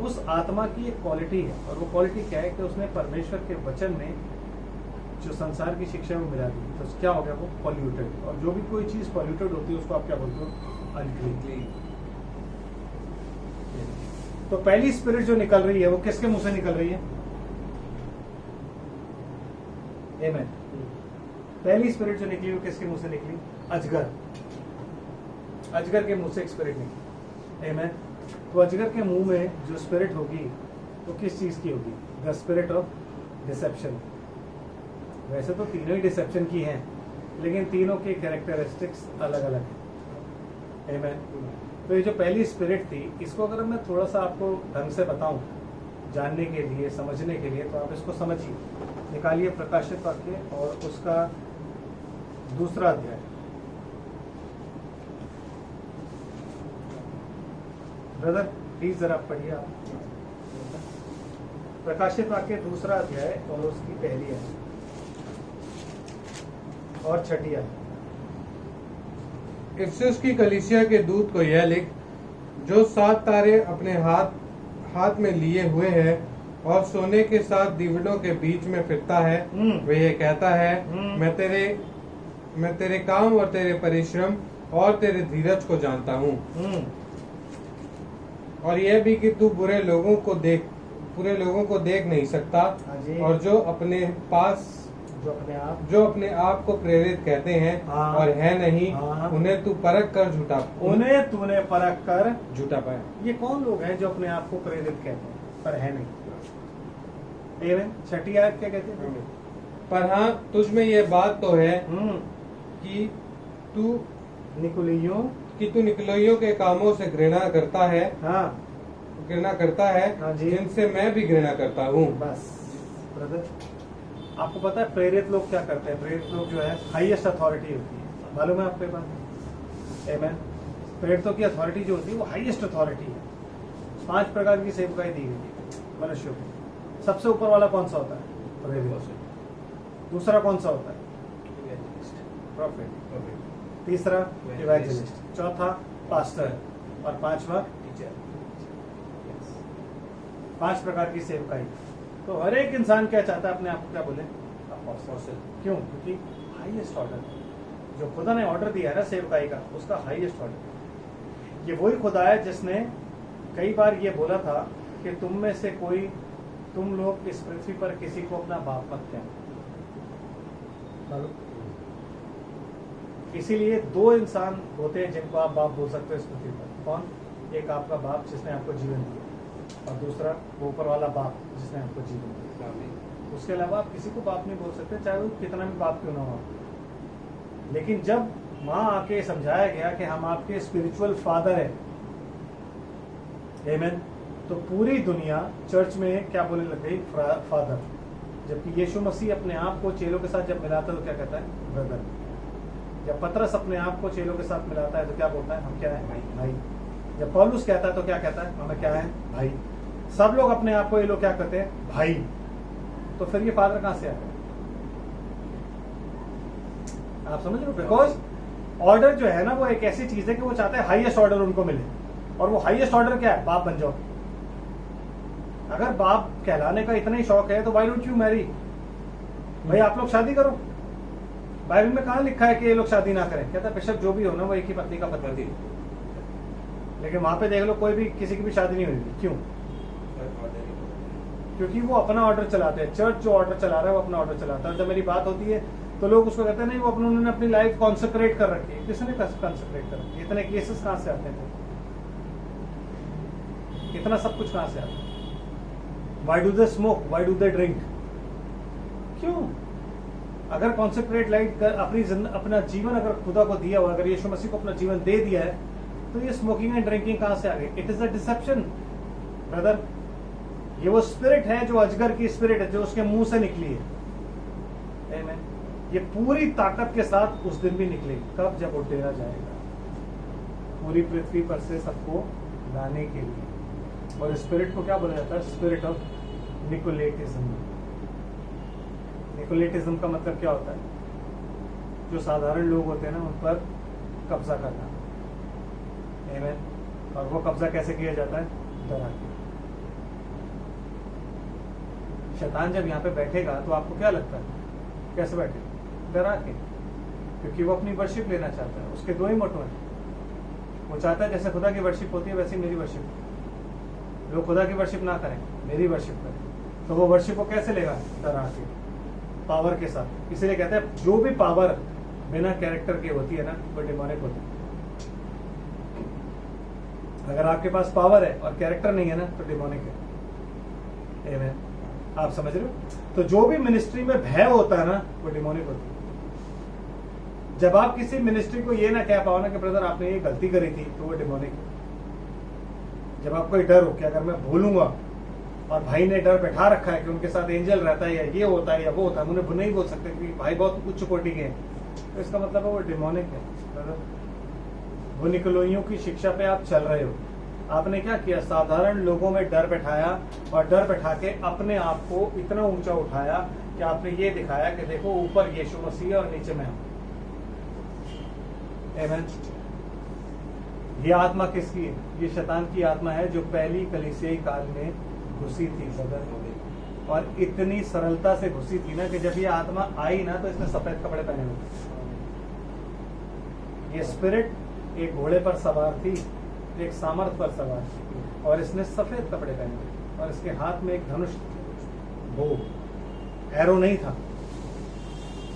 उस आत्मा की एक क्वालिटी है। और वो क्वालिटी क्या है कि उसने परमेश्वर के वचन में जो संसार की शिक्षा है वो मिला दी, तो क्या हो गया, वो पॉल्यूटेड। और जो भी कोई चीज पॉल्यूटेड होती है उसको आप क्या बोलते हो? अनक्लीन। तो पहली स्पिरिट जो निकल रही है वो किसके मुंह से निकल रही है? आमेन। पहली स्पिरिट जो निकली वो किसके मुंह से निकली? अजगर। अजगर के मुंह से एक स्पिरिट निकली। आमेन। तो अजगर के मुंह में जो स्पिरिट होगी वो किस चीज की होगी? The spirit of deception. वैसे तो तीनों ही डिसेप्शन की हैं, लेकिन तीनों की कैरेक्टरिस्टिक्स अलग अलग है। आमेन। तो ये जो पहली स्पिरिट थी, इसको अगर मैं थोड़ा सा आपको ढंग से बताऊं, जानने के लिए, समझने के लिए, तो आप इसको समझिए। निकालिए प्रकाशित वाक्य और उसका 2रा अध्याय। ब्रदर प्लीज जरा पढ़िए आप। प्रकाशित वाक्य 2रा अध्याय और उसकी पहली है और 6ठी है। इफिसुस की कलीसिया के दूत को यह लिख, जो 7 तारे अपने हाथ में लिए हुए है और सोने के 7 दीवटों के बीच में फिरता है, वह ये कहता है, मैं तेरे काम और तेरे परिश्रम और तेरे धीरज को जानता हूँ, और यह भी कि तू बुरे लोगों को देख नहीं सकता, और जो अपने आप को प्रेरित कहते हैं और है नहीं, उन्हें तू परख कर तूने परख कर झूठा पाया। ये कौन लोग हैं जो अपने आप को प्रेरित कहते हैं पर है नहीं? आमेन। 6ठी आयत क्या कहते हैं? पर हाँ, तुझ में ये बात तो है कि तू निकलोइयों के कामों से घृणा करता है। हाँ जी। जिनसे मैं भी घृणा करता हूँ। बस ब्रदर, आपको पता है प्रेरित लोग क्या करते हैं? प्रेरित लोग जो है हाईएस्ट अथॉरिटी होती है, मालूम है आपको बात? आमेन। प्रेरितों की अथॉरिटी जो होती है वो हाईएस्ट अथॉरिटी है। 5 प्रकार की सेवकाई दी गई है मनुष्य को। सबसे ऊपर वाला कौन सा होता है? प्रेरित। दूसरा कौन सा होता है? प्रॉफिट। तीसरा इवेंजलिस्ट। चौथा पास्टर। और 5वां टीचर। 5 प्रकार की सेवकाई। तो हर एक इंसान क्या चाहता है? अपने आप को क्या बोले? अपोस्टल। क्यों? क्योंकि हाईएस्ट ऑर्डर जो खुदा ने ऑर्डर दिया है ना सेवकाई का, उसका हाईएस्ट ऑर्डर। ये वही खुदा है जिसने कई बार ये बोला था कि तुम में से तुम लोग इस पृथ्वी पर किसी को अपना बाप मत कहना। इसीलिए 2 इंसान होते हैं जिनको आप बाप बोल सकते हो इस पृथ्वी पर। कौन? एक आपका बाप जिसने आपको जीवन दिया, और दूसरा वो ऊपर वाला बाप जिसने आपको जीवन दिया। उसके अलावा आप किसी को बाप नहीं बोल सकते, चाहे वो कितना भी बाप क्यों ना हो। लेकिन जब माँ आके समझाया गया कि हम आपके स्पिरिचुअल फादर हैं, आमेन, तो पूरी दुनिया चर्च में क्या बोलने लग गई? फादर। जबकि यीशु मसीह अपने आप को चेलों के साथ जब मिलाता है तो क्या कहता है? ब्रदर। जब पतरस अपने आप को चेलों के साथ मिलाता है तो क्या बोलता है? हम क्या है? भाई। जब पौलुस कहता है तो क्या कहता है? हमें क्या है? भाई। सब लोग अपने आप को ये लोग क्या कहते हैं? भाई। तो फिर ये फादर कहां से आता है? आप समझ रहे हो? बिकॉज ऑर्डर जो है ना वो एक ऐसी चीज है कि वो चाहते हैं हाईएस्ट ऑर्डर उनको मिले, और वो हाईएस्ट ऑर्डर क्या है? बाप बन जाओ। अगर बाप कहलाने का इतना ही शौक है तो व्हाई डोंट यू मैरी? भाई आप लोग शादी करो। बाइबल में कहाँ लिखा है कि ये लोग शादी ना करें? कहता है बेशक जो भी हो ना वो एक ही पत्नी का पति। लेकिन वहां पे देख लो कोई भी किसी की भी शादी नहीं हुई। क्यों? क्योंकि वो अपना ऑर्डर चलाते हैं। चर्च जो ऑर्डर चला रहा है वो अपना ऑर्डर चलाता है। जब मेरी बात होती है तो लोग उसको कहते हैं नहीं वो उन्होंने अपनी लाइफ कॉन्सेंट्रेट कर रखी है। किसने कॉन्सेंट्रेट कर रखी है? इतने केसेस कहाँ से आते हैं? इतना सब कुछ कहाँ से आता है? Why do they smoke? Why do they drink? क्यों? अगर कॉन्सेंट्रेट लाइफ कर अपना जीवन अगर खुदा को दिया हुआ, अगर यीशु मसीह को अपना जीवन दे दिया है, तो ये स्मोकिंग एंड ड्रिंकिंग कहां से आ गई? It is a deception brother. ये वो स्पिरिट है जो अजगर की स्पिरिट है जो उसके मुंह से निकली है। आमीन। ये पूरी ताकत के साथ उस दिन भी निकलेगी। कब? जब वो डेरा जाएगा पूरी पृथ्वी पर से सबको लाने के लिए। और स्पिरिट को क्या बोला जाता है? Spirit of निकोलेटिज्म। निकोलेटिज्म का मतलब क्या होता है? जो साधारण लोग होते हैं ना उन पर कब्जा करना। आमीन। और वो कब्जा कैसे किया जाता है? डरा के। शैतान जब यहाँ पे बैठेगा तो आपको क्या लगता है? कैसे बैठेगा? डरा के। क्योंकि वो अपनी वर्शिप लेना चाहता है। उसके दो ही मोटो हैं। वो चाहता है जैसे खुदा की वर्शिप होती है वैसे मेरी वर्शिप। लोग खुदा की वर्शिप ना करें, मेरी वर्शिप करें। तो वो वर्शिप को कैसे लेगा? डरा के, पावर के साथ। इसीलिए कहते हैं जो भी पावर बिना कैरेक्टर के होती है ना वो डिमोनिक होती है। अगर आपके पास पावर है और कैरेक्टर नहीं है ना तो डिमोनिक है। आमीन। आप समझ रहे हो? तो जो भी मिनिस्ट्री में भय होता है ना वो डिमोनिक होती है। जब आप किसी मिनिस्ट्री को ये ना कह पाओ ना कि ब्रदर आपने ये गलती करी थी, तो वो डिमोनिक है। जब आपको ये डर हो कि अगर मैं भूलूंगा, और भाई ने डर बैठा रखा है कि उनके साथ एंजल रहता है या ये होता है या वो होता है, उन्हें नहीं बोल सकते क्योंकि भाई बहुत उच्च कोटि के हैं, तो इसका मतलब है वो डिमोनिक है ब्रदर। वो निकलोइयों की शिक्षा पे आप चल रहे हो। आपने क्या किया? साधारण लोगों में डर बैठाया और डर बैठा के अपने आप को इतना ऊंचा उठाया कि आपने ये दिखाया कि देखो ऊपर यीशु मसीह और नीचे मैं हूं। आमीन। ये आत्मा किसकी है? ये शैतान की आत्मा है जो पहली कलीसियाई काल में घुसी थी ब्रदर। और इतनी सरलता से घुसी थी ना कि जब ये आत्मा आई ना तो इसने सफेद कपड़े पहने हुए। ये स्पिरिट एक घोड़े पर सवार थी, एक सामर्थ पर सवार थी, और इसने सफेद कपड़े पहने हुए और इसके हाथ में एक धनुष, वो एरो नहीं था।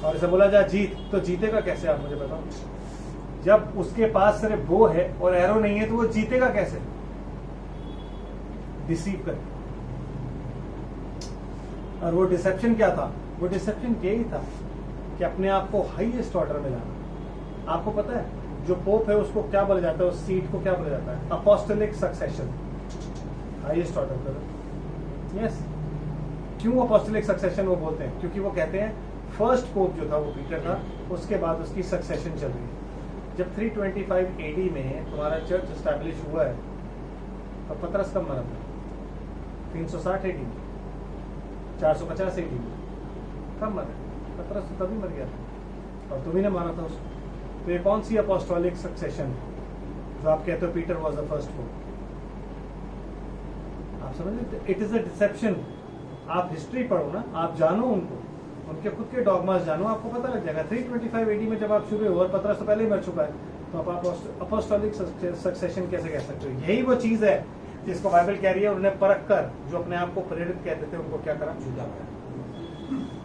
और इसे बोला जा जीत, तो जीतेगा कैसे? आप मुझे बताओ। जब उसके पास सिर्फ बो है और एरो नहीं है तो वो जीतेगा कैसे? डिसीव कर। और वो डिसेप्शन क्या था? वो डिसेप्शन यही था कि अपने आप को हाईएस्ट ऑर्डर में लाना। आपको पता है जो पोप है उसको क्या बोला जाता है? उस सीट को क्या बोला जाता है? अपोस्टोलिक सक्सेशन, हाईएस्ट ऑर्डर पर। यस। क्यों अपोस्टोलिक सक्सेशन वो बोलते हैं? क्योंकि वो कहते हैं फर्स्ट पोप जो था वो पीटर था, उसके बाद उसकी सक्सेशन चल रही है। जब 325 AD में तुम्हारा चर्च एस्टैब्लिश हुआ है तो पतरस कब मरा था? 360 AD में। 450 AD में कब मरा? पतरस तो तभी मर गया था और तुम्ही ने मारा था उसको। तो ये कौन सी अपोस्टोलिक सक्सेशन जो आप कहते हो Peter was the first pope? आप समझ? It is a deception. आप हिस्ट्री पढ़ो ना, आप जानो उनको, उनके खुद के डॉगमास जानो, आपको पता लग जाएगा। 325 AD में जब आप शुरू हो और पतरस तो पहले ही मर चुका है, तो आप अपोस्टोलिक सक्सेशन कैसे कह सकते हो? यही वो चीज है जिसको बाइबल कह रही है उन्हें परख कर जो अपने आप को प्रेरित कहते थे उनको क्या करा? जुदा करा।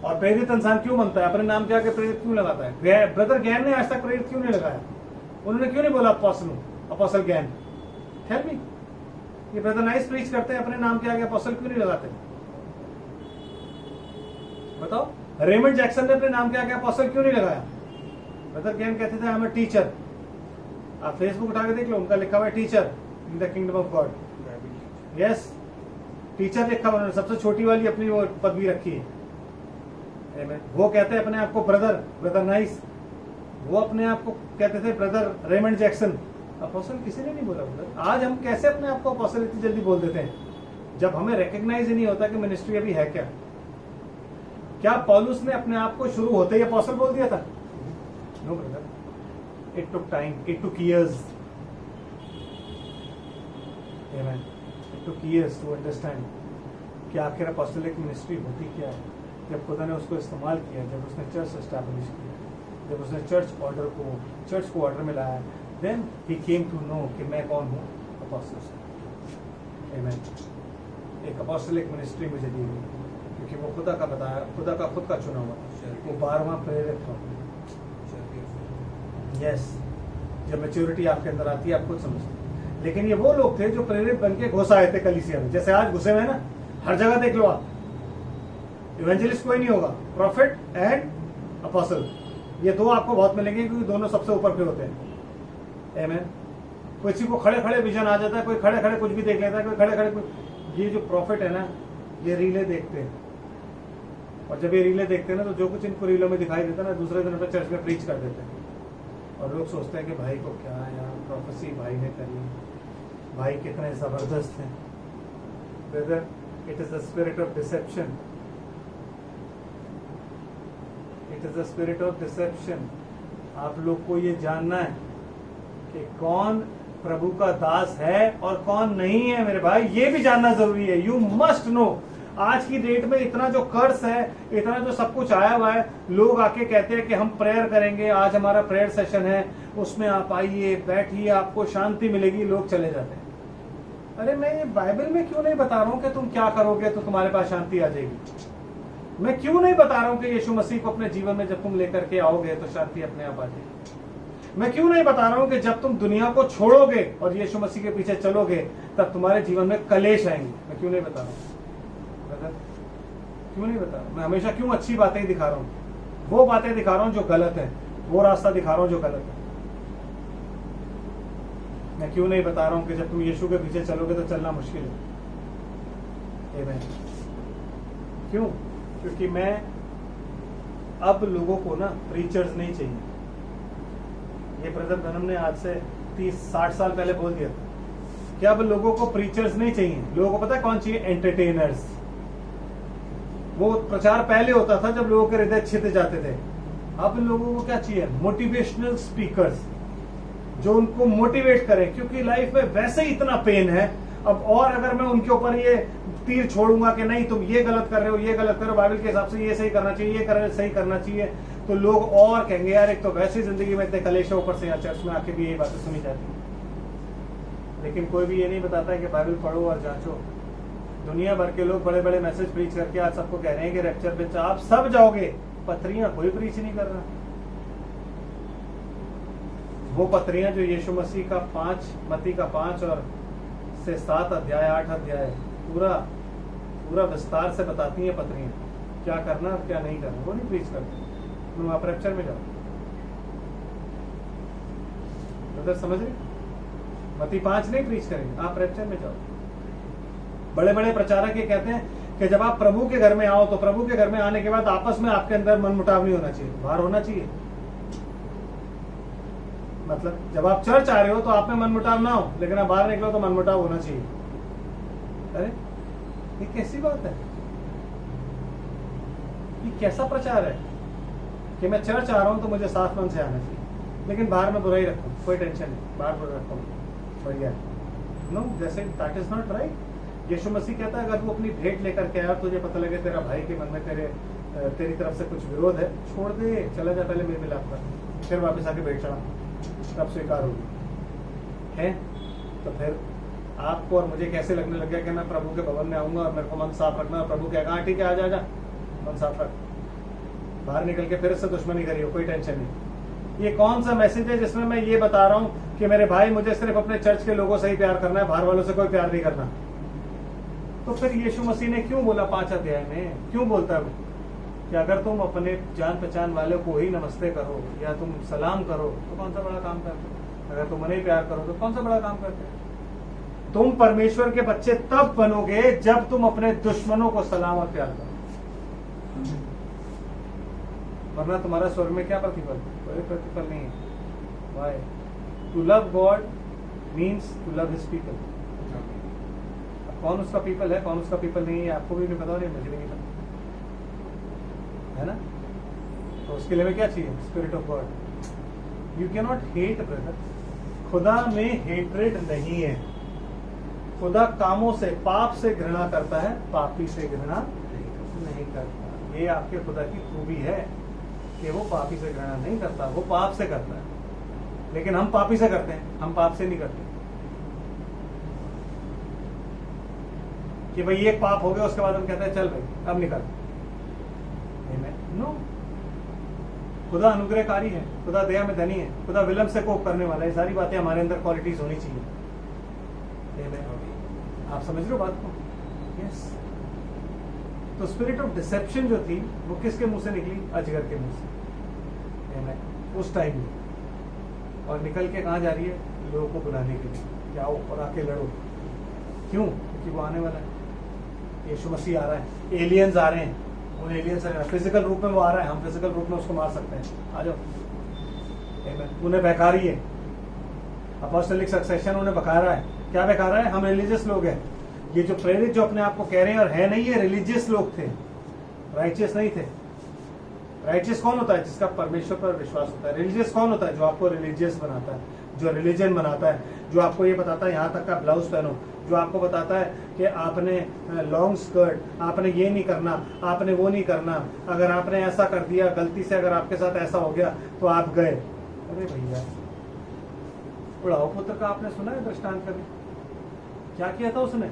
और प्रेरित इंसान क्यों बनता है? अपने नाम के आगे प्रेरित क्यों लगाता है? ब्रदर ज्ञान ने आज तक प्रेरित क्यों नहीं लगाया? उन्होंने क्यों नहीं बोला अपोस्टल ज्ञान? Tell me. ये ब्रदर नाइस प्रीच करते हैं, अपने नाम के आगे अपोस्टल क्यों नहीं लगाते? बताओ। रेमंड जैक्सन ने अपने नाम के आगे अपोस्टल क्यों नहीं लगाया? ब्रदर ज्ञान कहते थे आई एम अ टीचर। आप फेसबुक उठा के देख लो, उनका लिखा हुआ है teacher in the kingdom of God. Yes, teacher लिखा हुआ, उन्होंने सबसे छोटी वाली अपनी वो पदवी रखी है। वो कहते हैं अपने आप को ब्रदर नाइस। वो अपने आप को कहते थे ब्रदर रेमंड जैक्सन। अपोस्टल किसी ने नहीं बोला ब्रदर। आज हम कैसे अपने आप को अपोस्टल इतनी जल्दी बोल देते हैं जब हमें रिकॉग्नाइज ही नहीं होता कि मिनिस्ट्री अभी है क्या? क्या पौलुस ने अपने आप को शुरू होते ही अपोस्टल बोल दिया था? No brother, it took time, it took years. Amen. It took years to understand कि आखिर अपोस्टलिक मिनिस्ट्री होती क्या है। जब खुदा ने उसको इस्तेमाल किया, जब उसने चर्च एस्टैब्लिश किया, जब उसने चर्च को ऑर्डर में लाया, then he came to know कि मैं कौन हूँ, अपोस्टल्स। आमीन। एक अपोस्टलिक मिनिस्ट्री मुझे दी गई, क्योंकि वो खुदा का बताया, खुद का चुना हुआ था, वो 12वां प्रेरित था। यस, जब मैच्योरिटी आपके अंदर आती है आप खुद समझते हैं। लेकिन ये वो लोग थे जो प्रेरित बन के घुस आए थे कलीसिया में, जैसे आज घुसे हुए ना, हर जगह देख लो आप, इवेंजलिस्ट कोई नहीं होगा, प्रॉफिट एंड अपोस्टल, ये दो आपको बहुत मिलेंगे, क्योंकि दोनों सबसे ऊपर पे होते हैं। आमीन। किसी को खड़े खड़े विजन आ जाता है, कोई खड़े खड़े कुछ भी देख लेता है, कोई खड़े खड़े कुछ। ये जो प्रॉफिट है ना, ये रीले देखते हैं, और जब ये रीले देखते हैं ना, तो जो कुछ इनको रीलों में दिखाई देता है ना, दूसरे दिन पे चर्च में प्रीच कर देते हैं, और लोग सोचते हैं कि भाई को क्या यार प्रोफेसी भाई ने करी, भाई कितने जबरदस्त हैं। Brother, it is the spirit of deception, it is the spirit of deception. आप लोग को ये जानना है कि कौन प्रभु का दास है और कौन नहीं है मेरे भाई, ये भी जानना जरूरी है। You must know. आज की डेट में इतना जो कर्स है, इतना जो सब कुछ आया हुआ है, लोग आके कहते हैं कि हम प्रेयर करेंगे, आज हमारा प्रेयर सेशन है, उसमें आप आइए, बैठिए, आपको शांति मिलेगी, लोग चले जाते हैं। अरे मैं ये बाइबल में क्यों नहीं बता रहा हूं कि तुम क्या करोगे तो तुम्हारे पास शांति आ जाएगी? मैं क्यों नहीं बता रहा हूं कि यीशु मसीह को अपने जीवन में जब तुम लेकर के आओगे तो शांति अपने आप आ जाएगी? मैं क्यों नहीं बता रहा हूं कि जब तुम दुनिया को छोड़ोगे और यीशु मसीह के पीछे चलोगे तब तुम्हारे जीवन में कलेश आएंगे? मैं क्यों नहीं बता रहा हूं? क्यों नहीं बता रहा? मैं हमेशा क्यों अच्छी बातें दिखा रहा हूं? वो बातें दिखा रहा हूं जो गलत है, वो रास्ता दिखा रहा हूं जो गलत है। मैं क्यों नहीं बता रहा हूं कि जब तुम यीशु के पीछे चलोगे तो चलना मुश्किल है? आमीन। क्यों? क्योंकि मैं अब लोगों को ना प्रीचर्स नहीं चाहिए। ये ब्रदर ब्रनम ने आज से 30-60 साल पहले बोल दिया था कि अब लोगों को प्रीचर्स नहीं चाहिए। लोगों को पता है कौन चाहिए? एंटरटेनर्स। वो प्रचार पहले होता था जब लोगों के हृदय छिद जाते थे। अब लोगों को क्या चाहिए? मोटिवेशनल स्पीकर्स जो उनको मोटिवेट करें, क्योंकि लाइफ में वैसे ही इतना पेन है। अब और अगर मैं उनके ऊपर ये तीर छोड़ूंगा कि नहीं तुम ये गलत कर रहे हो, ये गलत करो, बाइबल के हिसाब से ये सही करना चाहिए, ये सही करना चाहिए, तो लोग और कहेंगे यार एक तो वैसे जिंदगी में इतने कलेश है, ऊपर से यहाँ चर्च में आके भी यही बातें सुनी जाती है। लेकिन कोई भी ये नहीं बताता है कि बाइबल पढ़ो और जांचो। दुनिया भर के लोग बड़े बड़े मैसेज प्रीच करके आज सबको कह रहे हैं कि रैप्चर पे आप सब जाओगे, पत्रियां कोई प्रीच नहीं कर रहा। वो पत्रियां जो यीशु मसीह का 5 मत्ती का 5 और से 7 अध्याय 8 अध्याय पूरा विस्तार से बताती हैं पत्रियां क्या करना और क्या नहीं करना, वो नहीं प्रीच करते। तुम आप रैप्चर में जाओ। तो समझ रहे? मत्ती 5 नहीं प्रीच करेंगे, आप रैप्चर में जाओ। बड़े बड़े प्रचारक ये कहते हैं कि जब आप प्रभु के घर में आओ तो प्रभु के घर में आने के बाद आपस में आपके अंदर मनमुटाव नहीं होना चाहिए, बाहर होना चाहिए। मतलब जब आप चर्च आ रहे हो तो आप में मनमुटाव ना हो, लेकिन आप बाहर निकलो तो मनमुटाव होना चाहिए। अरे ये कैसी बात है? ये कैसा प्रचार है कि मैं चर्च आ रहा हूं तो मुझे साफ मन से आना चाहिए, लेकिन बाहर में बुराई रखता हूं, कोई टेंशन नहीं, बाहर बुरा रखता हूं, बढ़िया। नो, जैसे दैट इज नॉट राइट। यीशु मसीह कहता है अगर तू अपनी भेंट लेकर के आया, तुझे पता लगे तेरा भाई के मन में तेरी तरफ से कुछ विरोध है, छोड़ दे, चला जा पहले मेरे मिलाप कर, फिर वापस आके भेंट चढ़ा, तब स्वीकार होगी। है तो फिर आपको और मुझे कैसे लगने लग गया कि मैं प्रभु के भवन में आऊंगा और मेरे को मन साफ रखना, और प्रभु कहेगा हाँ ठीक है, आ जा मन साफ रख, बाहर निकल के फिर से दुश्मनी करियो, कोई टेंशन नहीं। ये कौन सा मैसेज है जिसमें मैं ये बता रहा हूं कि मेरे भाई मुझे सिर्फ अपने चर्च के लोगों से ही प्यार करना है, बाहर वालों से कोई प्यार नहीं करना? तो फिर यीशु मसीह ने क्यों बोला 5 अध्याय में, क्यों बोलता है वो कि अगर तुम अपने जान पहचान वाले को ही नमस्ते करो या तुम सलाम करो तो कौन सा बड़ा काम करते हो? अगर तुम उन्हें प्यार करो तो कौन सा बड़ा काम करते हो? तुम परमेश्वर के बच्चे तब बनोगे जब तुम अपने दुश्मनों को सलाम और प्यार करो, वरना तुम्हारा स्वर्ग में क्या प्रतिफल? कोई प्रतिफल नहीं है। Why? To love God means to love His people. कौन उसका पीपल है, कौन उसका पीपल नहीं है, आपको भी नहीं पता, नहीं मुझे भी नहीं पता, है ना? तो उसके लिए में क्या चाहिए? Spirit of God. You can not hate brother. खुदा में हेट्रेड नहीं है। खुदा कामों से, पाप से घृणा करता है, पापी से घृणा नहीं करता। ये आपके खुदा की खूबी है। कि वो पापी से घृणा नहीं करता, वो पाप से करता है। लेकिन हम पापी से करते हैं, हम पाप से नहीं करते कि भाई एक पाप हो गया उसके बाद हम कहते हैं चल भाई अब निकल। नो, खुदा अनुग्रहकारी है, खुदा दया में धनी है, खुदा विलंब से कोप करने वाला है। ये सारी बातें हमारे अंदर क्वालिटीज होनी चाहिए। आप समझ रहे हो बात को? यस। तो स्पिरिट ऑफ डिसेप्शन जो थी वो किसके मुंह से निकली? अजगर के मुंह से उस टाइम में। और निकल के कहाँ जा रही है? लोगों को बुलाने के लिए कि आओ और आके लड़ो। क्यों? क्योंकि वो आने वाला है, यीशु मसीह आ रहा है, एलियंस आ रहे हैं। उन एलियंस फिजिकल रूप में वो आ रहा है, हम फिजिकल रूप में उसको मार सकते हैं। आ जाओ। उन्हें बहका रही है, अपोस्टलिक सक्सेशन उन्हें बका रहा है। क्या बहका रहा है? हम रिलीजियस लोग हैं। ये जो प्रेरित जो अपने आप को कह रहे हैं और है नहीं, ये रिलीजियस लोग थे, राइचियस नहीं थे। राइचियस कौन होता है? जिसका परमेश्वर पर विश्वास होता है। रिलीजियस कौन होता है? जो आपको रिलीजियस बनाता है, जो रिलीजन बनाता है, जो आपको ये बताता है यहाँ तक का ब्लाउज पहनो, जो आपको बताता है कि आपने लॉन्ग स्कर्ट, आपने ये नहीं करना, आपने वो नहीं करना, अगर आपने ऐसा कर दिया गलती से, अगर आपके साथ ऐसा हो गया तो आप गए। अरे भैया, उड़ाओ पुत्र का आपने सुना है दृष्टांत कभी? क्या किया था उसने?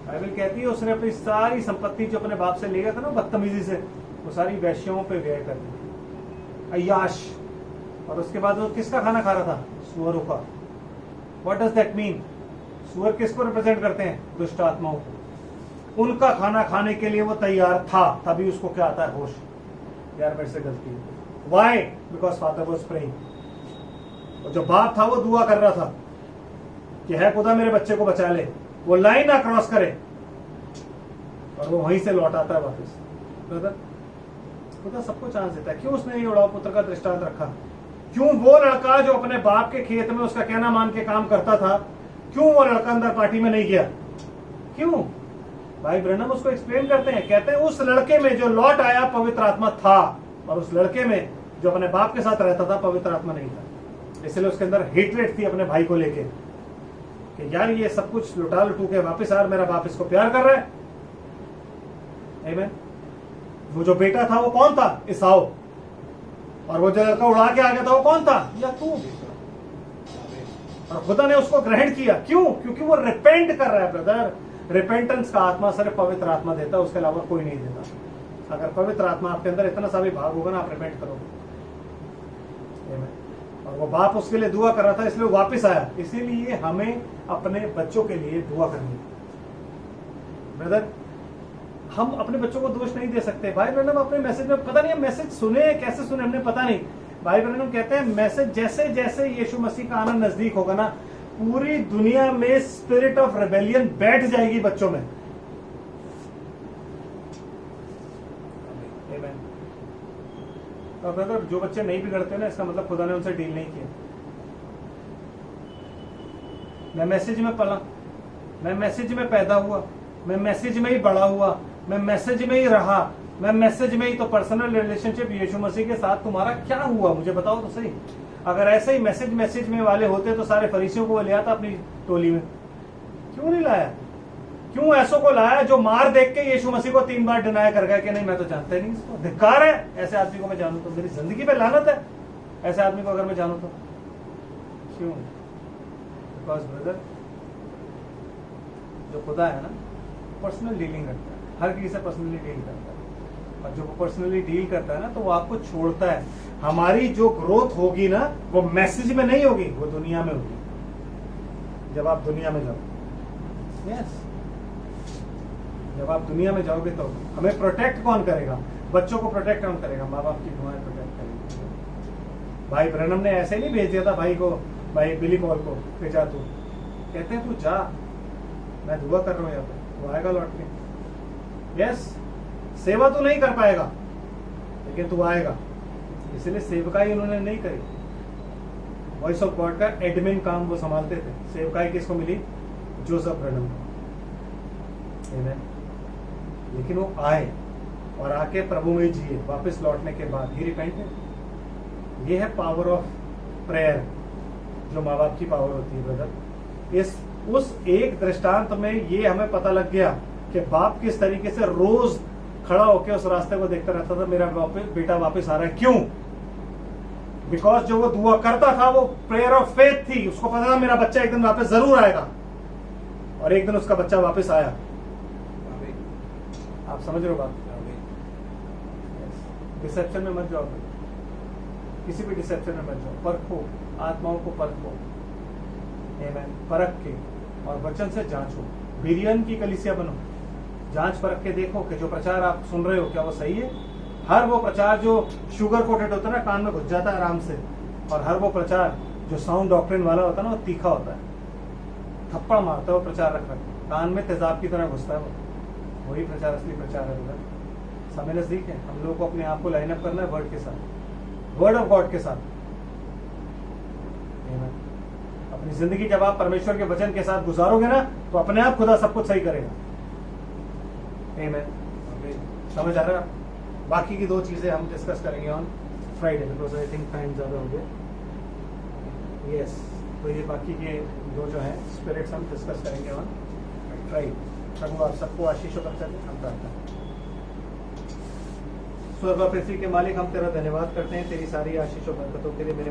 बाइबल कहती है उसने अपनी सारी संपत्ति जो अपने बाप से ले गया था ना बदतमीजी से, वो सारी वैश्यों पे व्यय कर दी, अय्याश। और उसके बाद वो किसका खाना खा रहा था? सुअरों का। What does that mean? सुअर किसको रिप्रेजेंट करते हैं? दुष्ट आत्माओं को। उनका खाना खाने के लिए वो तैयार था, तभी उसको क्या आता है? होश। यार मेरे से गलती है। Why? Because father was praying. और जो बाप था वो दुआ कर रहा था कि है खुदा मेरे बच्चे को बचा ले, वो लाइन ना क्रॉस करे। और वो वहीं से लौट आता है वापस। ब्रदर, खुदा सबको चांस देता है। क्यों उसने ये उड़ाव पुत्र का दृष्टांत रखा? क्यों वो लड़का जो अपने बाप के खेत में उसका कहना मान के काम करता था, क्यों वो लड़का अंदर पार्टी में नहीं गया? क्यों? भाई ब्रैनम उसको एक्सप्लेन करते हैं, कहते हैं उस लड़के में जो लौट आया पवित्र आत्मा था, और उस लड़के में जो अपने बाप के साथ रहता था पवित्र आत्मा नहीं था। इसलिए उसके अंदर हेटरेट थी अपने भाई को लेके कि यार ये सब कुछ लुटा लुटू के वापस आ, मेरा बाप इसको प्यार कर रहा है। आमीन। वो जो बेटा था वो कौन था? इसाऊ। और वो जो लड़का उड़ा के आ गया था वो कौन था? याकूब। और खुदा ने उसको ग्रहण किया। क्यों? क्योंकि वो रिपेंट कर रहा है। ब्रदर, रिपेंटेंस का आत्मा सिर्फ पवित्र आत्मा देता है, उसके अलावा कोई नहीं देता। अगर पवित्र आत्मा आपके अंदर इतना सा भी भाग होगा ना, आप रिपेंट करोगे। और वो बाप उसके लिए दुआ कर रहा था, इसलिए वो वापस आया। इसीलिए हमें अपने बच्चों के लिए दुआ करनी है। ब्रदर, हम अपने बच्चों को दोष नहीं दे सकते। भाई ब्रैनम अपने मैसेज में, पता नहीं मैसेज सुने कैसे सुने हमने पता नहीं, भाई ब्रैनम कहते हैं मैसेज जैसे जैसे यीशु मसीह का आना नजदीक होगा ना, पूरी दुनिया में स्पिरिट ऑफ रेबेलियन बैठ जाएगी बच्चों में। तो ब्रदर, जो बच्चे नहीं बिगड़ते ना, इसका मतलब खुदा ने उनसे डील नहीं किया। मैं मैसेज में पला, मैं मैसेज में पैदा हुआ, मैं मैसेज में ही बड़ा हुआ, मैं मैसेज में ही रहा, मैं मैसेज में ही। तो पर्सनल रिलेशनशिप यीशु मसीह के साथ तुम्हारा क्या हुआ? मुझे बताओ तो सही। अगर ऐसे ही मैसेज में वाले होते तो सारे फरीसियों को ले आता अपनी टोली में। क्यों नहीं लाया? क्यों ऐसों को लाया जो मार देख के यीशु मसीह को 3 बार डिनाई कर गया कि नहीं मैं तो जानता ही नहीं इसको, धिक्कार है ऐसे आदमी को मैं जानूं तो, मेरी जिंदगी पे लानत है ऐसे आदमी को अगर मैं जानूं तो। क्यों? बिकॉज ब्रदर, जो खुदा है ना, पर्सनल डीलिंग करता है, हर किसी से पर्सनली डील करता है। और जो पर्सनली डील करता है ना, तो वो आपको छोड़ता है। हमारी जो ग्रोथ होगी ना, वो मैसेज में नहीं होगी, वो दुनिया में होगी। जब आप दुनिया में जाओ, यस, जब आप दुनिया में जाओगे तो हमें प्रोटेक्ट कौन करेगा? बच्चों को प्रोटेक्ट कौन करेगा? माँ बाप की दुआएं प्रोटेक्ट करेगी। भाई ब्रैनम ने ऐसे नहीं भेज दिया था भाई को, भाई बिली पॉल को कि जा तू, कहते हैं तू जा, मैं दुआ कर रहा हूँ यहाँ पे, वो आएगा लौट के। यस, सेवा तो नहीं कर पाएगा लेकिन तू आएगा। इसलिए सेवकाई उन्होंने नहीं करी। वॉइस ऑफ गॉड का एडमिन काम वो संभालते थे। सेवकाई किसको मिली? जोसेफ ब्रैनम को। लेकिन वो आए और आके प्रभु में जिए। वापस लौटने के बाद ही रिपेंटेड। ये है पावर ऑफ प्रेयर, जो माँ बाप की पावर होती है ब्रदर। इस उस एक दृष्टांत में ये हमें पता लग गया कि बाप किस तरीके से रोज खड़ा होकर उस रास्ते को देखता रहता था, मेरा बेटा वापस आ रहा है। क्यों? बिकॉज जो वो दुआ करता था वो प्रेयर ऑफ फेथ थी। उसको पता था मेरा बच्चा एक दिन वापस जरूर आएगा, और एक दिन उसका बच्चा वापस आया। आप समझ रहे हो बात? डिसेप्शन में मत जाओ, किसी भी डिसेप्शन में मत जाओ। परखो, आत्माओं को परखो, आमीन, परख के और वचन से जांचो। बिरियन की कलीसिया बनो, जांच परख के देखो कि जो प्रचार आप सुन रहे हो क्या वो सही है। हर वो प्रचार जो शुगर कोटेड होता है ना, कान में घुस जाता है आराम से, और हर वो प्रचार जो साउंड डॉक्ट्रिन वाला होता है ना, वो तीखा होता है, थप्पड़ मारता है वो प्रचार, रख कान में तेजाब की तरह घुसता है वो। वही प्रचार असली प्रचार है उधर। समय नजदीक है, हम लोग को अपने आप को लाइन अप करना है वर्ड के साथ, वर्ड ऑफ गॉड के साथ। आमीन। अपनी जिंदगी जब आप परमेश्वर के वचन के साथ गुजारोगे ना, तो अपने आप खुदा सब कुछ सही करेगा। आमीन। समझ आ रहा है? बाकी की 2 चीजें हम डिस्कस करेंगे on Friday, because I think time ज्यादा हो गया। यस, तो ये बाकी के 2 जो हैं स्पिरिट्स हम डिस्कस करेंगे ऑन फ्राइडे। प्रभु आप सबको आशीष और बरकत दें। हम प्रार्थना करें। स्वर्ग और पृथ्वी के मालिक, हम तेरा धन्यवाद करते हैं तेरी सारी आशीष और बरकतों के लिए। मेरे